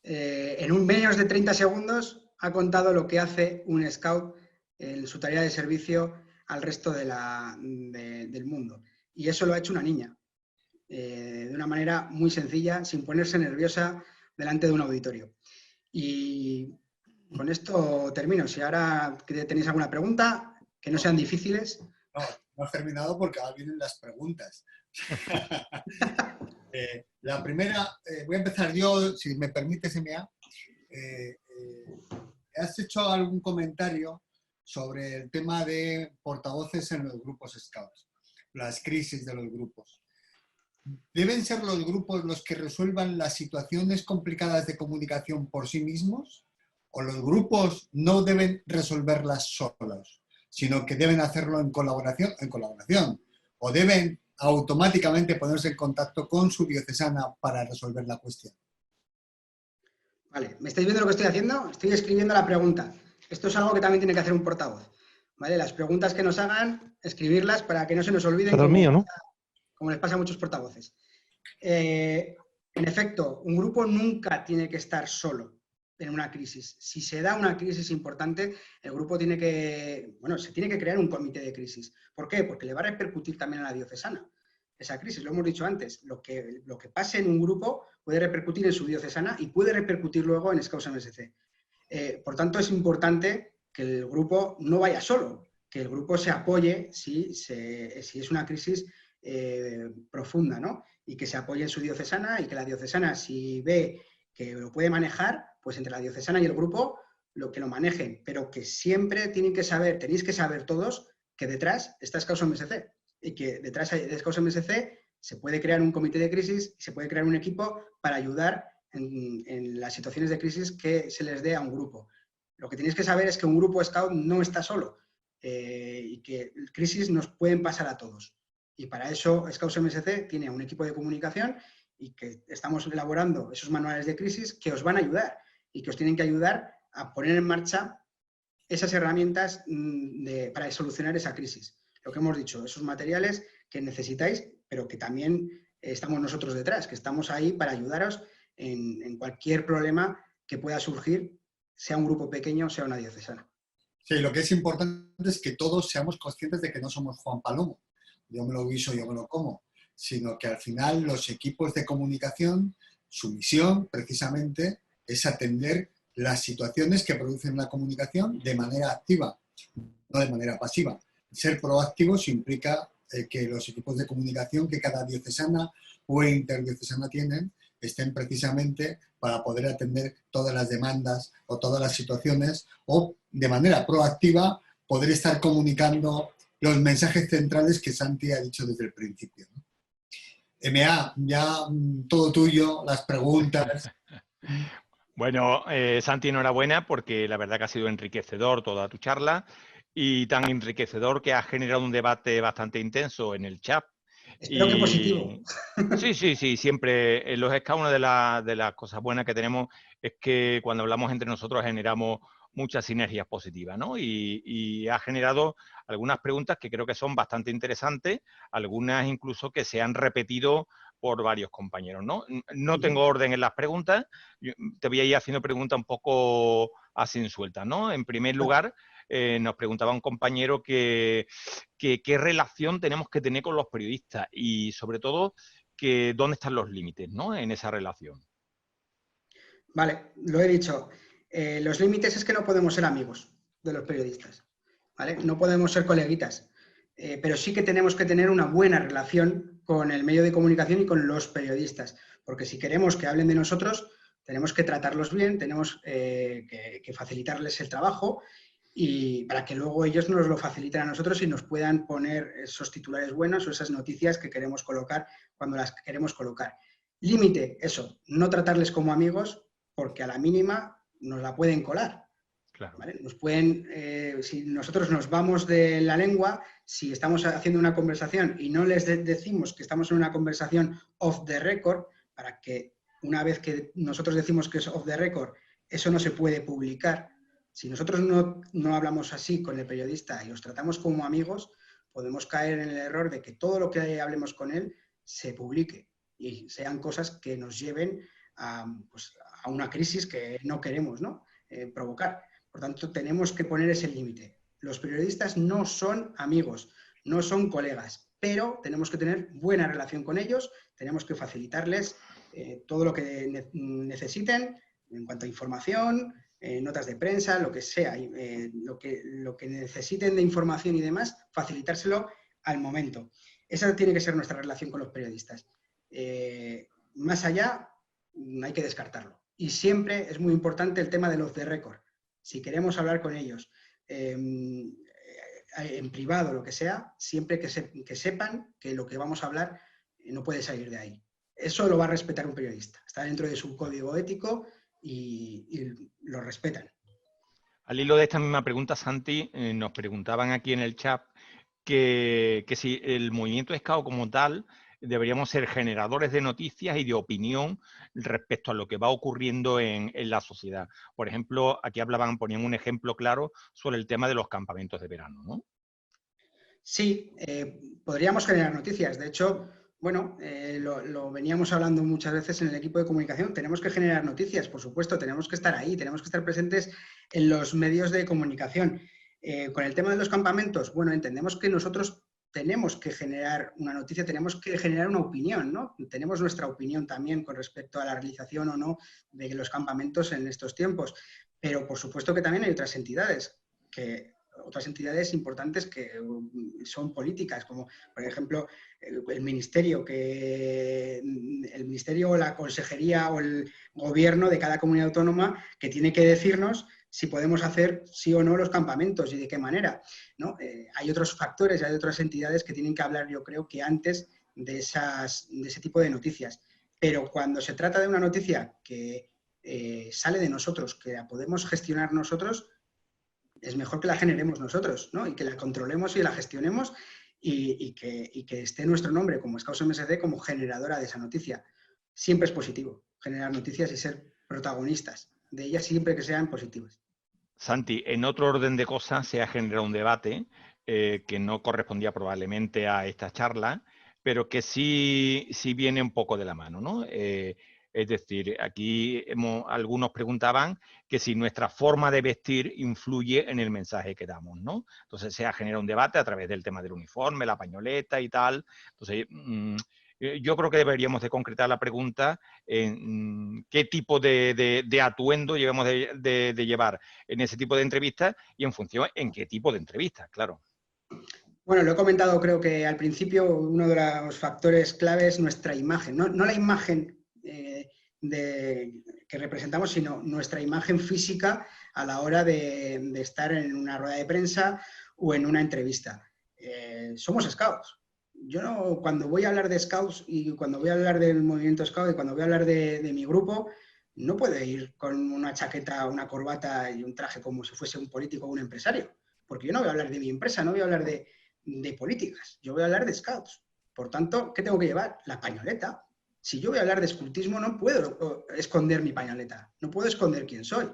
en menos de 30 segundos ha contado lo que hace un Scout en su tarea de servicio al resto del mundo. Y eso lo ha hecho una niña, de una manera muy sencilla, sin ponerse nerviosa delante de un auditorio. Y con esto termino. Si ahora tenéis alguna pregunta, que no sean difíciles. No has terminado porque ahora vienen las preguntas. La primera, voy a empezar yo, si me permites, M.A. ¿Has hecho algún comentario sobre el tema de portavoces en los grupos Scouts? Las crisis de los grupos. ¿Deben ser los grupos los que resuelvan las situaciones complicadas de comunicación por sí mismos? ¿O los grupos no deben resolverlas solos, sino que deben hacerlo en colaboración? ¿O deben automáticamente ponerse en contacto con su diocesana para resolver la cuestión? Vale, ¿me estáis viendo lo que estoy haciendo? Estoy escribiendo la pregunta. Esto es algo que también tiene que hacer un portavoz. ¿Vale? Las preguntas que nos hagan, escribirlas para que no se nos olviden. Como les pasa a muchos portavoces. En efecto, un grupo nunca tiene que estar solo en una crisis. Si se da una crisis importante, el grupo tiene que, se tiene que crear un comité de crisis. ¿Por qué? Porque le va a repercutir también a la diocesana esa crisis. Lo hemos dicho antes, lo que pase en un grupo puede repercutir en su diocesana y puede repercutir luego en Scouts MSC. Por tanto, es importante que el grupo no vaya solo, que el grupo se apoye si es una crisis profunda, ¿no? Y que se apoye en su diocesana y que la diocesana, si ve que lo puede manejar, pues entre la diocesana y el grupo lo que lo manejen, pero que siempre tenéis que saber todos que detrás está Scouts MSC y que detrás de Scouts MSC se puede crear un comité de crisis, se puede crear un equipo para ayudar en las situaciones de crisis que se les dé a un grupo. Lo que tenéis que saber es que un grupo Scout no está solo y que crisis nos pueden pasar a todos. Y para eso Scouts MSC tiene un equipo de comunicación y que estamos elaborando esos manuales de crisis que os van a ayudar y que os tienen que ayudar a poner en marcha esas herramientas para solucionar esa crisis. Lo que hemos dicho, esos materiales que necesitáis, pero que también estamos nosotros detrás, que estamos ahí para ayudaros en cualquier problema que pueda surgir, sea un grupo pequeño o sea una diocesana. Sí, lo que es importante es que todos seamos conscientes de que no somos Juan Palomo, yo me lo guiso, yo me lo como, sino que al final los equipos de comunicación, su misión precisamente es atender las situaciones que producen la comunicación de manera activa, no de manera pasiva. Ser proactivos implica que los equipos de comunicación que cada diocesana o interdiocesana tienen estén precisamente para poder atender todas las demandas o todas las situaciones o de manera proactiva poder estar comunicando los mensajes centrales que Santi ha dicho desde el principio, ¿no? MA, ya todo tuyo, las preguntas. Bueno, Santi, enhorabuena porque la verdad que ha sido enriquecedor toda tu charla y tan enriquecedor que ha generado un debate bastante intenso en el chat. Espero que positivo. Sí, siempre en los Scouts una de las cosas buenas que tenemos es que cuando hablamos entre nosotros generamos muchas sinergias positivas, ¿no? Y ha generado algunas preguntas que creo que son bastante interesantes, algunas incluso que se han repetido por varios compañeros, ¿no? No tengo orden en las preguntas, te voy a ir haciendo preguntas un poco así sueltas, ¿no? En primer lugar, nos preguntaba un compañero que qué relación tenemos que tener con los periodistas y sobre todo que dónde están los límites, ¿no? En esa relación. Vale, lo he dicho. Los límites es que no podemos ser amigos de los periodistas, ¿vale? No podemos ser coleguitas, pero sí que tenemos que tener una buena relación con el medio de comunicación y con los periodistas, porque si queremos que hablen de nosotros, tenemos que tratarlos bien, tenemos que facilitarles el trabajo y para que luego ellos nos lo faciliten a nosotros y nos puedan poner esos titulares buenos o esas noticias que queremos colocar cuando las queremos colocar. Límite, eso, no tratarles como amigos porque a la mínima nos la pueden colar. Claro. ¿Vale? Nos pueden, si nosotros nos vamos de la lengua, si estamos haciendo una conversación y no les decimos que estamos en una conversación off the record, para que una vez que nosotros decimos que es off the record, eso no se puede publicar. Si nosotros no hablamos así con el periodista y los tratamos como amigos, podemos caer en el error de que todo lo que hablemos con él se publique y sean cosas que nos lleven a una crisis que no queremos, ¿no? Provocar. Por tanto, tenemos que poner ese límite. Los periodistas no son amigos, no son colegas, pero tenemos que tener buena relación con ellos, tenemos que facilitarles todo lo que necesiten en cuanto a información, notas de prensa, lo que sea, lo que necesiten de información y demás, facilitárselo al momento. Esa tiene que ser nuestra relación con los periodistas. Más allá, hay que descartarlo. Y siempre es muy importante el tema de los de récord. Si queremos hablar con ellos en privado, lo que sea, siempre que sepan que lo que vamos a hablar no puede salir de ahí. Eso lo va a respetar un periodista. Está dentro de su código ético y lo respetan. Al hilo de esta misma pregunta, Santi, nos preguntaban aquí en el chat que si el movimiento Scout como tal deberíamos ser generadores de noticias y de opinión respecto a lo que va ocurriendo en la sociedad. Por ejemplo, aquí ponían un ejemplo claro sobre el tema de los campamentos de verano, ¿no? Sí, podríamos generar noticias. De hecho, bueno, lo veníamos hablando muchas veces en el equipo de comunicación. Tenemos que generar noticias, por supuesto, tenemos que estar ahí, tenemos que estar presentes en los medios de comunicación. Con el tema de los campamentos, bueno, entendemos que nosotros tenemos que generar una noticia, tenemos que generar una opinión, ¿no? Tenemos nuestra opinión también con respecto a la realización o no de los campamentos en estos tiempos. Pero por supuesto que también hay otras entidades importantes que son políticas, como por ejemplo el ministerio o la consejería o el gobierno de cada comunidad autónoma que tiene que decirnos si podemos hacer sí o no los campamentos y de qué manera, ¿no? Hay otros factores, hay otras entidades que tienen que hablar, yo creo, que antes de ese tipo de noticias. Pero cuando se trata de una noticia que sale de nosotros, que la podemos gestionar nosotros, es mejor que la generemos nosotros, ¿no? Y que la controlemos y la gestionemos y que esté nuestro nombre como Scouts MSC como generadora de esa noticia. Siempre es positivo generar noticias y ser protagonistas de ellas siempre que sean positivas. Santi, en otro orden de cosas se ha generado un debate que no correspondía probablemente a esta charla, pero que sí viene un poco de la mano, ¿no? Es decir, aquí algunos preguntaban que si nuestra forma de vestir influye en el mensaje que damos, ¿no? Entonces se ha generado un debate a través del tema del uniforme, la pañoleta y tal. Entonces, yo creo que deberíamos de concretar la pregunta en qué tipo de atuendo debemos de llevar en ese tipo de entrevistas y en función en qué tipo de entrevistas, claro. Bueno, lo he comentado creo que al principio, uno de los factores clave es nuestra imagen, no la imagen que representamos, sino nuestra imagen física a la hora de estar en una rueda de prensa o en una entrevista. Somos scouts. Yo no, cuando voy a hablar de scouts y cuando voy a hablar del movimiento scout y cuando voy a hablar de mi grupo, no puedo ir con una chaqueta, una corbata y un traje como si fuese un político o un empresario, porque yo no voy a hablar de mi empresa, no voy a hablar de políticas, yo voy a hablar de scouts. Por tanto, ¿qué tengo que llevar? La pañoleta. Si yo voy a hablar de escultismo, no puedo esconder mi pañoleta, no puedo esconder quién soy.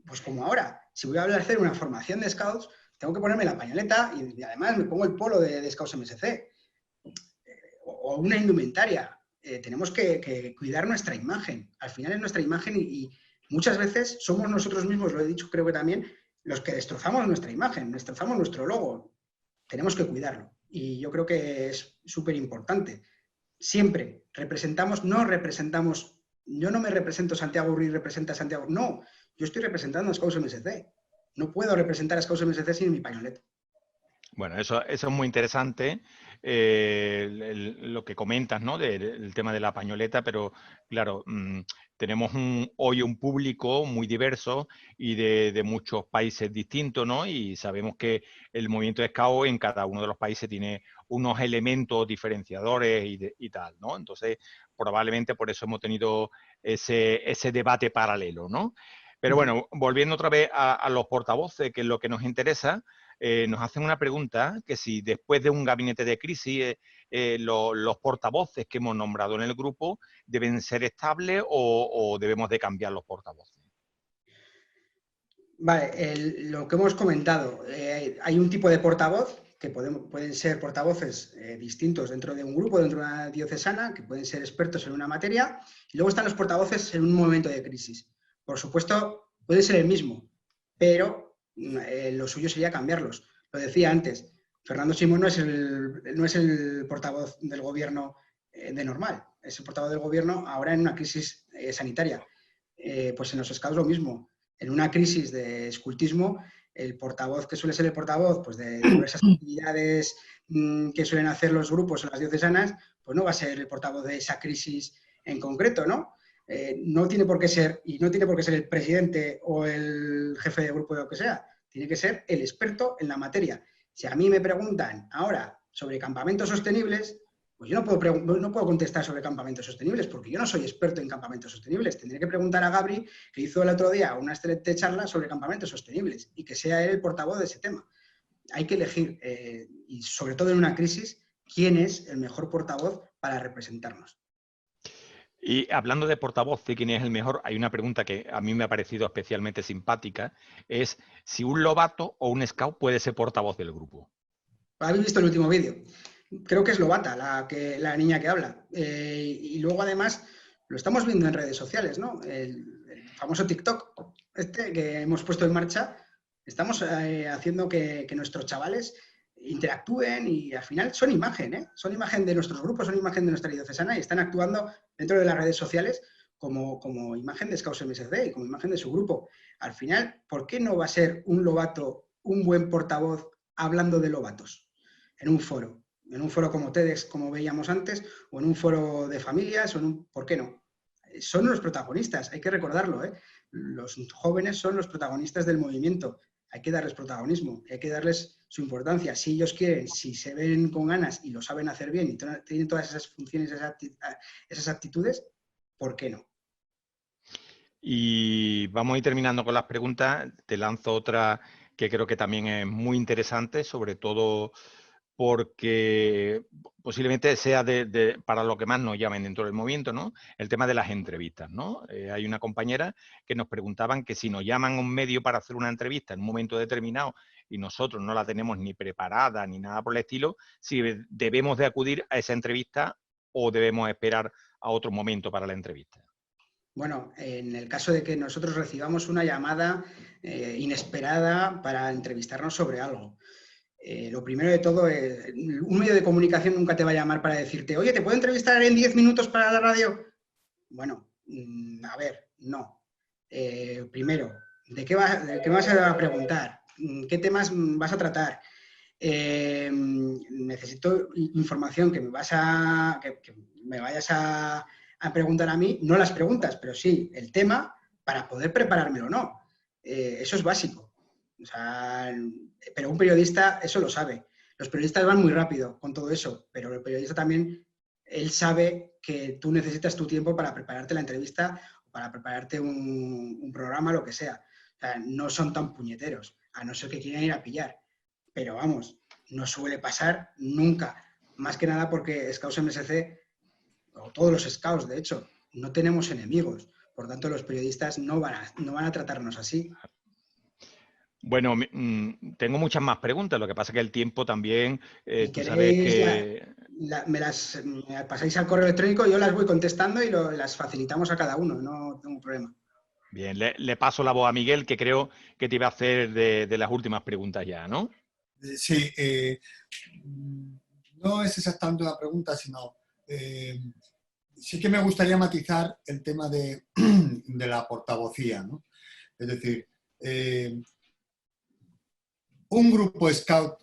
Pues como ahora, si voy a hacer una formación de scouts, tengo que ponerme la pañoleta y además me pongo el polo de Scouts MSC o una indumentaria. Tenemos que cuidar nuestra imagen. Al final es nuestra imagen y muchas veces somos nosotros mismos, lo he dicho creo que también, los que destrozamos nuestra imagen, destrozamos nuestro logo. Tenemos que cuidarlo y yo creo que es súper importante. Siempre representamos, yo no me represento Santiago Ruiz, representa a Santiago, no, yo estoy representando a Scouts MSC. No puedo representar a Scouts MSC sin mi pañoleta. Bueno, eso es muy interesante, lo que comentas, ¿no? Del tema de la pañoleta, pero claro, tenemos hoy un público muy diverso y de muchos países distintos, ¿no? Y sabemos que el movimiento de Scout en cada uno de los países tiene unos elementos diferenciadores y tal, ¿no? Entonces, probablemente por eso hemos tenido ese debate paralelo, ¿no? Pero bueno, volviendo otra vez a los portavoces, que es lo que nos interesa, nos hacen una pregunta, que si después de un gabinete de crisis los portavoces que hemos nombrado en el grupo deben ser estables o debemos de cambiar los portavoces. Vale, lo que hemos comentado, hay un tipo de portavoz que pueden ser portavoces distintos dentro de un grupo, dentro de una diocesana, que pueden ser expertos en una materia, y luego están los portavoces en un momento de crisis. Por supuesto, puede ser el mismo, pero lo suyo sería cambiarlos. Lo decía antes, Fernando Simón no es el portavoz del gobierno de normal, es el portavoz del gobierno ahora en una crisis sanitaria. Pues en los Scouts lo mismo. En una crisis de escultismo, el portavoz que suele ser el portavoz pues de diversas actividades que suelen hacer los grupos en las diocesanas, pues no va a ser el portavoz de esa crisis en concreto, ¿no? No tiene por qué ser, y no tiene por qué ser el presidente o el jefe de grupo o lo que sea, tiene que ser el experto en la materia. Si a mí me preguntan ahora sobre campamentos sostenibles, pues yo no puedo contestar sobre campamentos sostenibles porque yo no soy experto en campamentos sostenibles. Tendré que preguntar a Gabri, que hizo el otro día una excelente charla sobre campamentos sostenibles y que sea él el portavoz de ese tema. Hay que elegir, y sobre todo en una crisis, quién es el mejor portavoz para representarnos. Y hablando de portavoz, de quién es el mejor, hay una pregunta que a mí me ha parecido especialmente simpática, es si un lobato o un scout puede ser portavoz del grupo. ¿Habéis visto el último vídeo? Creo que es Lobata la niña que habla. Y luego, además, lo estamos viendo en redes sociales, ¿no? El famoso TikTok, que hemos puesto en marcha, estamos haciendo que nuestros chavales interactúen y al final son imagen, ¿eh? Son imagen de nuestros grupos, son imagen de nuestra diocesana y están actuando dentro de las redes sociales como imagen de Scouts MSC y como imagen de su grupo. Al final, ¿por qué no va a ser un lobato un buen portavoz hablando de lobatos en un foro? En un foro como TEDx, como veíamos antes, o en un foro de familias, ¿por qué no? Son los protagonistas, hay que recordarlo, ¿eh? Los jóvenes son los protagonistas del movimiento. Hay que darles protagonismo, hay que darles su importancia. Si ellos quieren, si se ven con ganas y lo saben hacer bien y tienen todas esas funciones, esas actitudes, ¿por qué no? Y vamos a ir terminando con las preguntas. Te lanzo otra que creo que también es muy interesante, sobre todo porque posiblemente sea para lo que más nos llamen dentro del movimiento, ¿no? El tema de las entrevistas, ¿no? Hay una compañera que nos preguntaban que si nos llaman a un medio para hacer una entrevista en un momento determinado y nosotros no la tenemos ni preparada ni nada por el estilo, si debemos de acudir a esa entrevista o debemos esperar a otro momento para la entrevista. Bueno, en el caso de que nosotros recibamos una llamada inesperada para entrevistarnos sobre algo, lo primero de todo es, un medio de comunicación nunca te va a llamar para decirte, oye, ¿te puedo entrevistar en 10 minutos para la radio? Bueno, a ver, no. Primero, ¿de qué vas a preguntar? ¿Qué temas vas a tratar? Necesito información que me vayas a preguntar a mí, no las preguntas, pero sí el tema para poder preparármelo o no. Eso es básico. O sea, pero un periodista eso lo sabe. Los periodistas van muy rápido con todo eso, pero el periodista también, él sabe que tú necesitas tu tiempo para prepararte la entrevista o para prepararte un programa, lo que sea. O sea, no son tan puñeteros, a no ser que quieran ir a pillar. Pero vamos, no suele pasar nunca. Más que nada porque Scouts MSC, o todos los Scouts, de hecho, no tenemos enemigos. Por tanto, los periodistas no van a tratarnos así. Bueno, tengo muchas más preguntas, lo que pasa es que el tiempo también, tú sabes que... me pasáis al correo electrónico, yo las voy contestando y las facilitamos a cada uno, no tengo problema. Bien, le paso la voz a Miguel, que creo que te iba a hacer de las últimas preguntas ya, ¿no? Sí, no es exactamente una pregunta, sino sí que me gustaría matizar el tema de la portavocía, ¿no? Es decir, un grupo Scout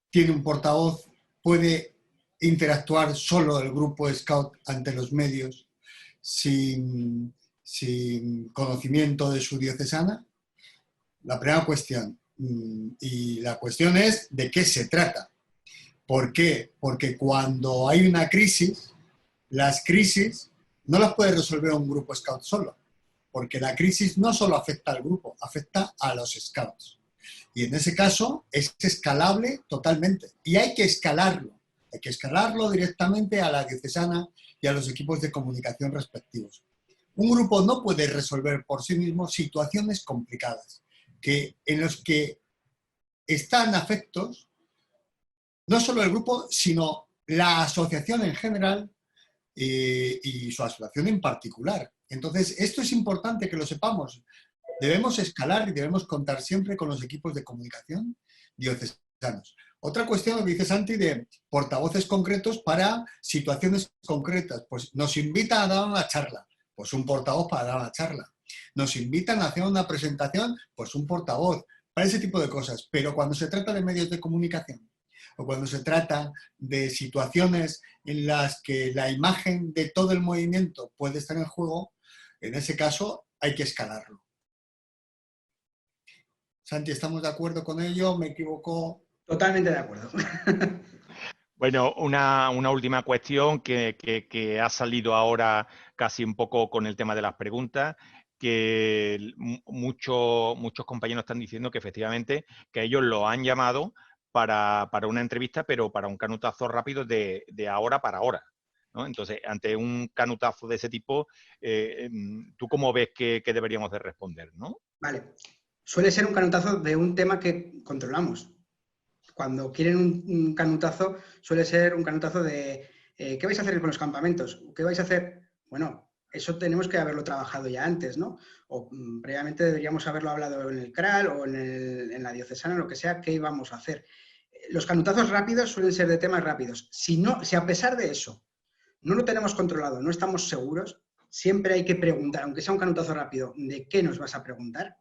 tiene un portavoz, puede interactuar solo el grupo Scout ante los medios sin conocimiento de su diocesana. La primera cuestión. Y la cuestión es de qué se trata. ¿Por qué? Porque cuando hay una crisis, las crisis no las puede resolver un grupo Scout solo. Porque la crisis no solo afecta al grupo, afecta a los Scouts. Y en ese caso es escalable totalmente. Y hay que escalarlo. Hay que escalarlo directamente a la diocesana y a los equipos de comunicación respectivos. Un grupo no puede resolver por sí mismo situaciones complicadas, en los que están afectos no solo el grupo, sino la asociación en general y su asociación en particular. Entonces, esto es importante que lo sepamos. Debemos escalar y debemos contar siempre con los equipos de comunicación diocesanos. Otra cuestión, lo que dice Santi, de portavoces concretos para situaciones concretas. Pues nos invitan a dar una charla, pues un portavoz para dar una charla. Nos invitan a hacer una presentación, pues un portavoz, para ese tipo de cosas. Pero cuando se trata de medios de comunicación o cuando se trata de situaciones en las que la imagen de todo el movimiento puede estar en juego, en ese caso hay que escalarlo. Santi, ¿estamos de acuerdo con ello? ¿Me equivoco? Totalmente de acuerdo. Bueno, una última cuestión que ha salido ahora casi un poco con el tema de las preguntas, que muchos compañeros están diciendo que efectivamente que ellos lo han llamado para una entrevista, pero para un canutazo rápido de ahora para ahora, ¿no? Entonces, ante un canutazo de ese tipo, ¿tú cómo ves que deberíamos de responder, ¿no? Vale. Suele ser un canutazo de un tema que controlamos. Cuando quieren un canutazo, suele ser un canutazo de ¿qué vais a hacer con los campamentos? ¿Qué vais a hacer? Bueno, eso tenemos que haberlo trabajado ya antes, ¿no? O previamente deberíamos haberlo hablado en el CRAL o en la diocesana, lo que sea, ¿qué íbamos a hacer? Los canutazos rápidos suelen ser de temas rápidos. Si a pesar de eso no lo tenemos controlado, no estamos seguros, siempre hay que preguntar, aunque sea un canutazo rápido, ¿de qué nos vas a preguntar?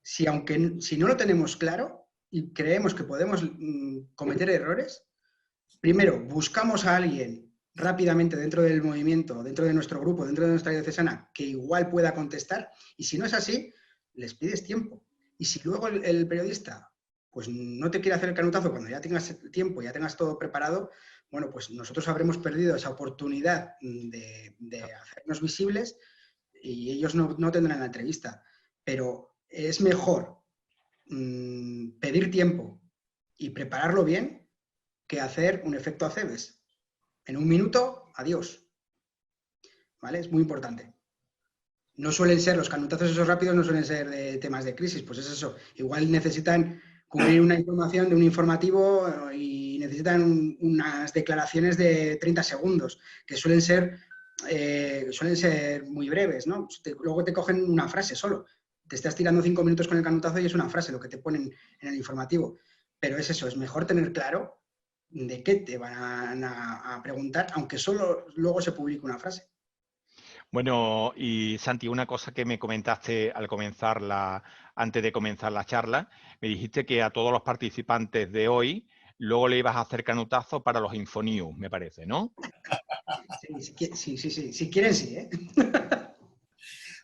Si no lo tenemos claro y creemos que podemos cometer errores, primero buscamos a alguien rápidamente dentro del movimiento, dentro de nuestro grupo, dentro de nuestra diocesana, que igual pueda contestar, y si no es así, les pides tiempo. Y si luego el periodista pues no te quiere hacer el canutazo cuando ya tengas tiempo, ya tengas todo preparado, bueno, pues nosotros habremos perdido esa oportunidad de hacernos visibles y ellos no tendrán la entrevista. Pero es mejor pedir tiempo y prepararlo bien que hacer un efecto Acebes. En un minuto, adiós. ¿Vale? Es muy importante. No suelen ser, los canutazos esos rápidos no suelen ser de temas de crisis, pues es eso. Igual necesitan cubrir una información de un informativo y necesitan unas declaraciones de 30 segundos, que suelen ser muy breves, ¿no? Luego te cogen una frase solo. Te estás tirando 5 minutos con el canutazo y es una frase lo que te ponen en el informativo. Pero es eso, es mejor tener claro de qué te van a preguntar, aunque solo luego se publique una frase. Bueno, y Santi, una cosa que me comentaste antes de comenzar la charla, me dijiste que a todos los participantes de hoy luego le ibas a hacer canutazo para los Infonews, me parece, ¿no? Sí, si quieren sí, ¿eh?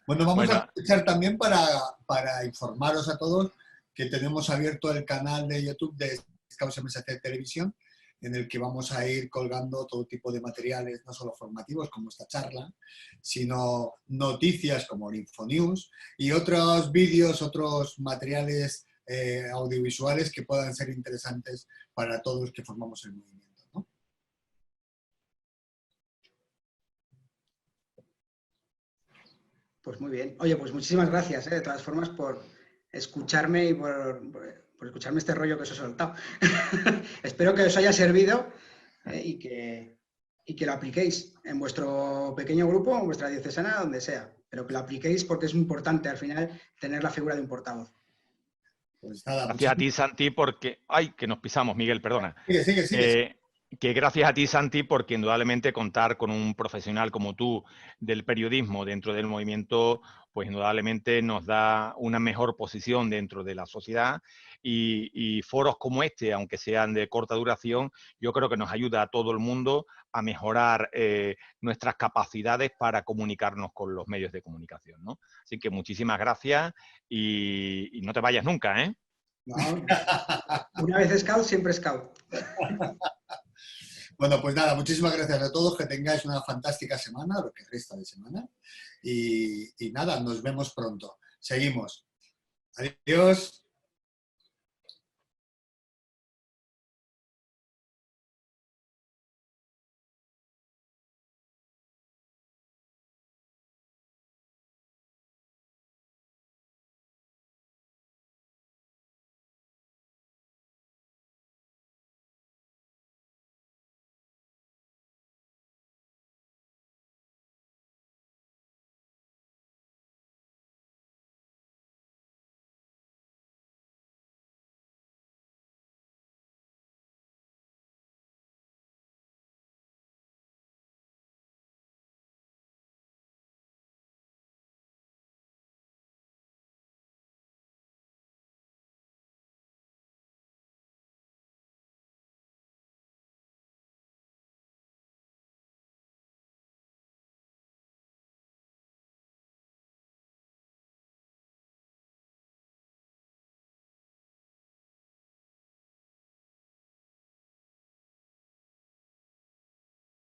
Bueno, vamos a aprovechar también para informaros a todos que tenemos abierto el canal de YouTube de Scouts MSC Televisión, en el que vamos a ir colgando todo tipo de materiales, no solo formativos como esta charla, sino noticias como el Infonews y otros vídeos, otros materiales audiovisuales que puedan ser interesantes para todos los que formamos el movimiento, ¿no? Pues muy bien. Oye, pues muchísimas gracias, de todas formas, por escucharme y por escucharme este rollo que os he soltado. Espero que os haya servido y que lo apliquéis en vuestro pequeño grupo, en vuestra diocesana, donde sea. Pero que lo apliquéis porque es importante al final tener la figura de un portavoz. Pues nada, gracias a ti, Santi, porque... ¡Ay, que nos pisamos, Miguel, perdona! Sigue. Que gracias a ti, Santi, porque indudablemente contar con un profesional como tú del periodismo dentro del movimiento, pues indudablemente nos da una mejor posición dentro de la sociedad y foros como este, aunque sean de corta duración, yo creo que nos ayuda a todo el mundo a mejorar nuestras capacidades para comunicarnos con los medios de comunicación, ¿no? Así que muchísimas gracias y no te vayas nunca, ¿eh? No, una vez scout, siempre scout. Bueno, pues nada, muchísimas gracias a todos, que tengáis una fantástica semana, lo que resta de semana, y nada, nos vemos pronto. Seguimos. Adiós.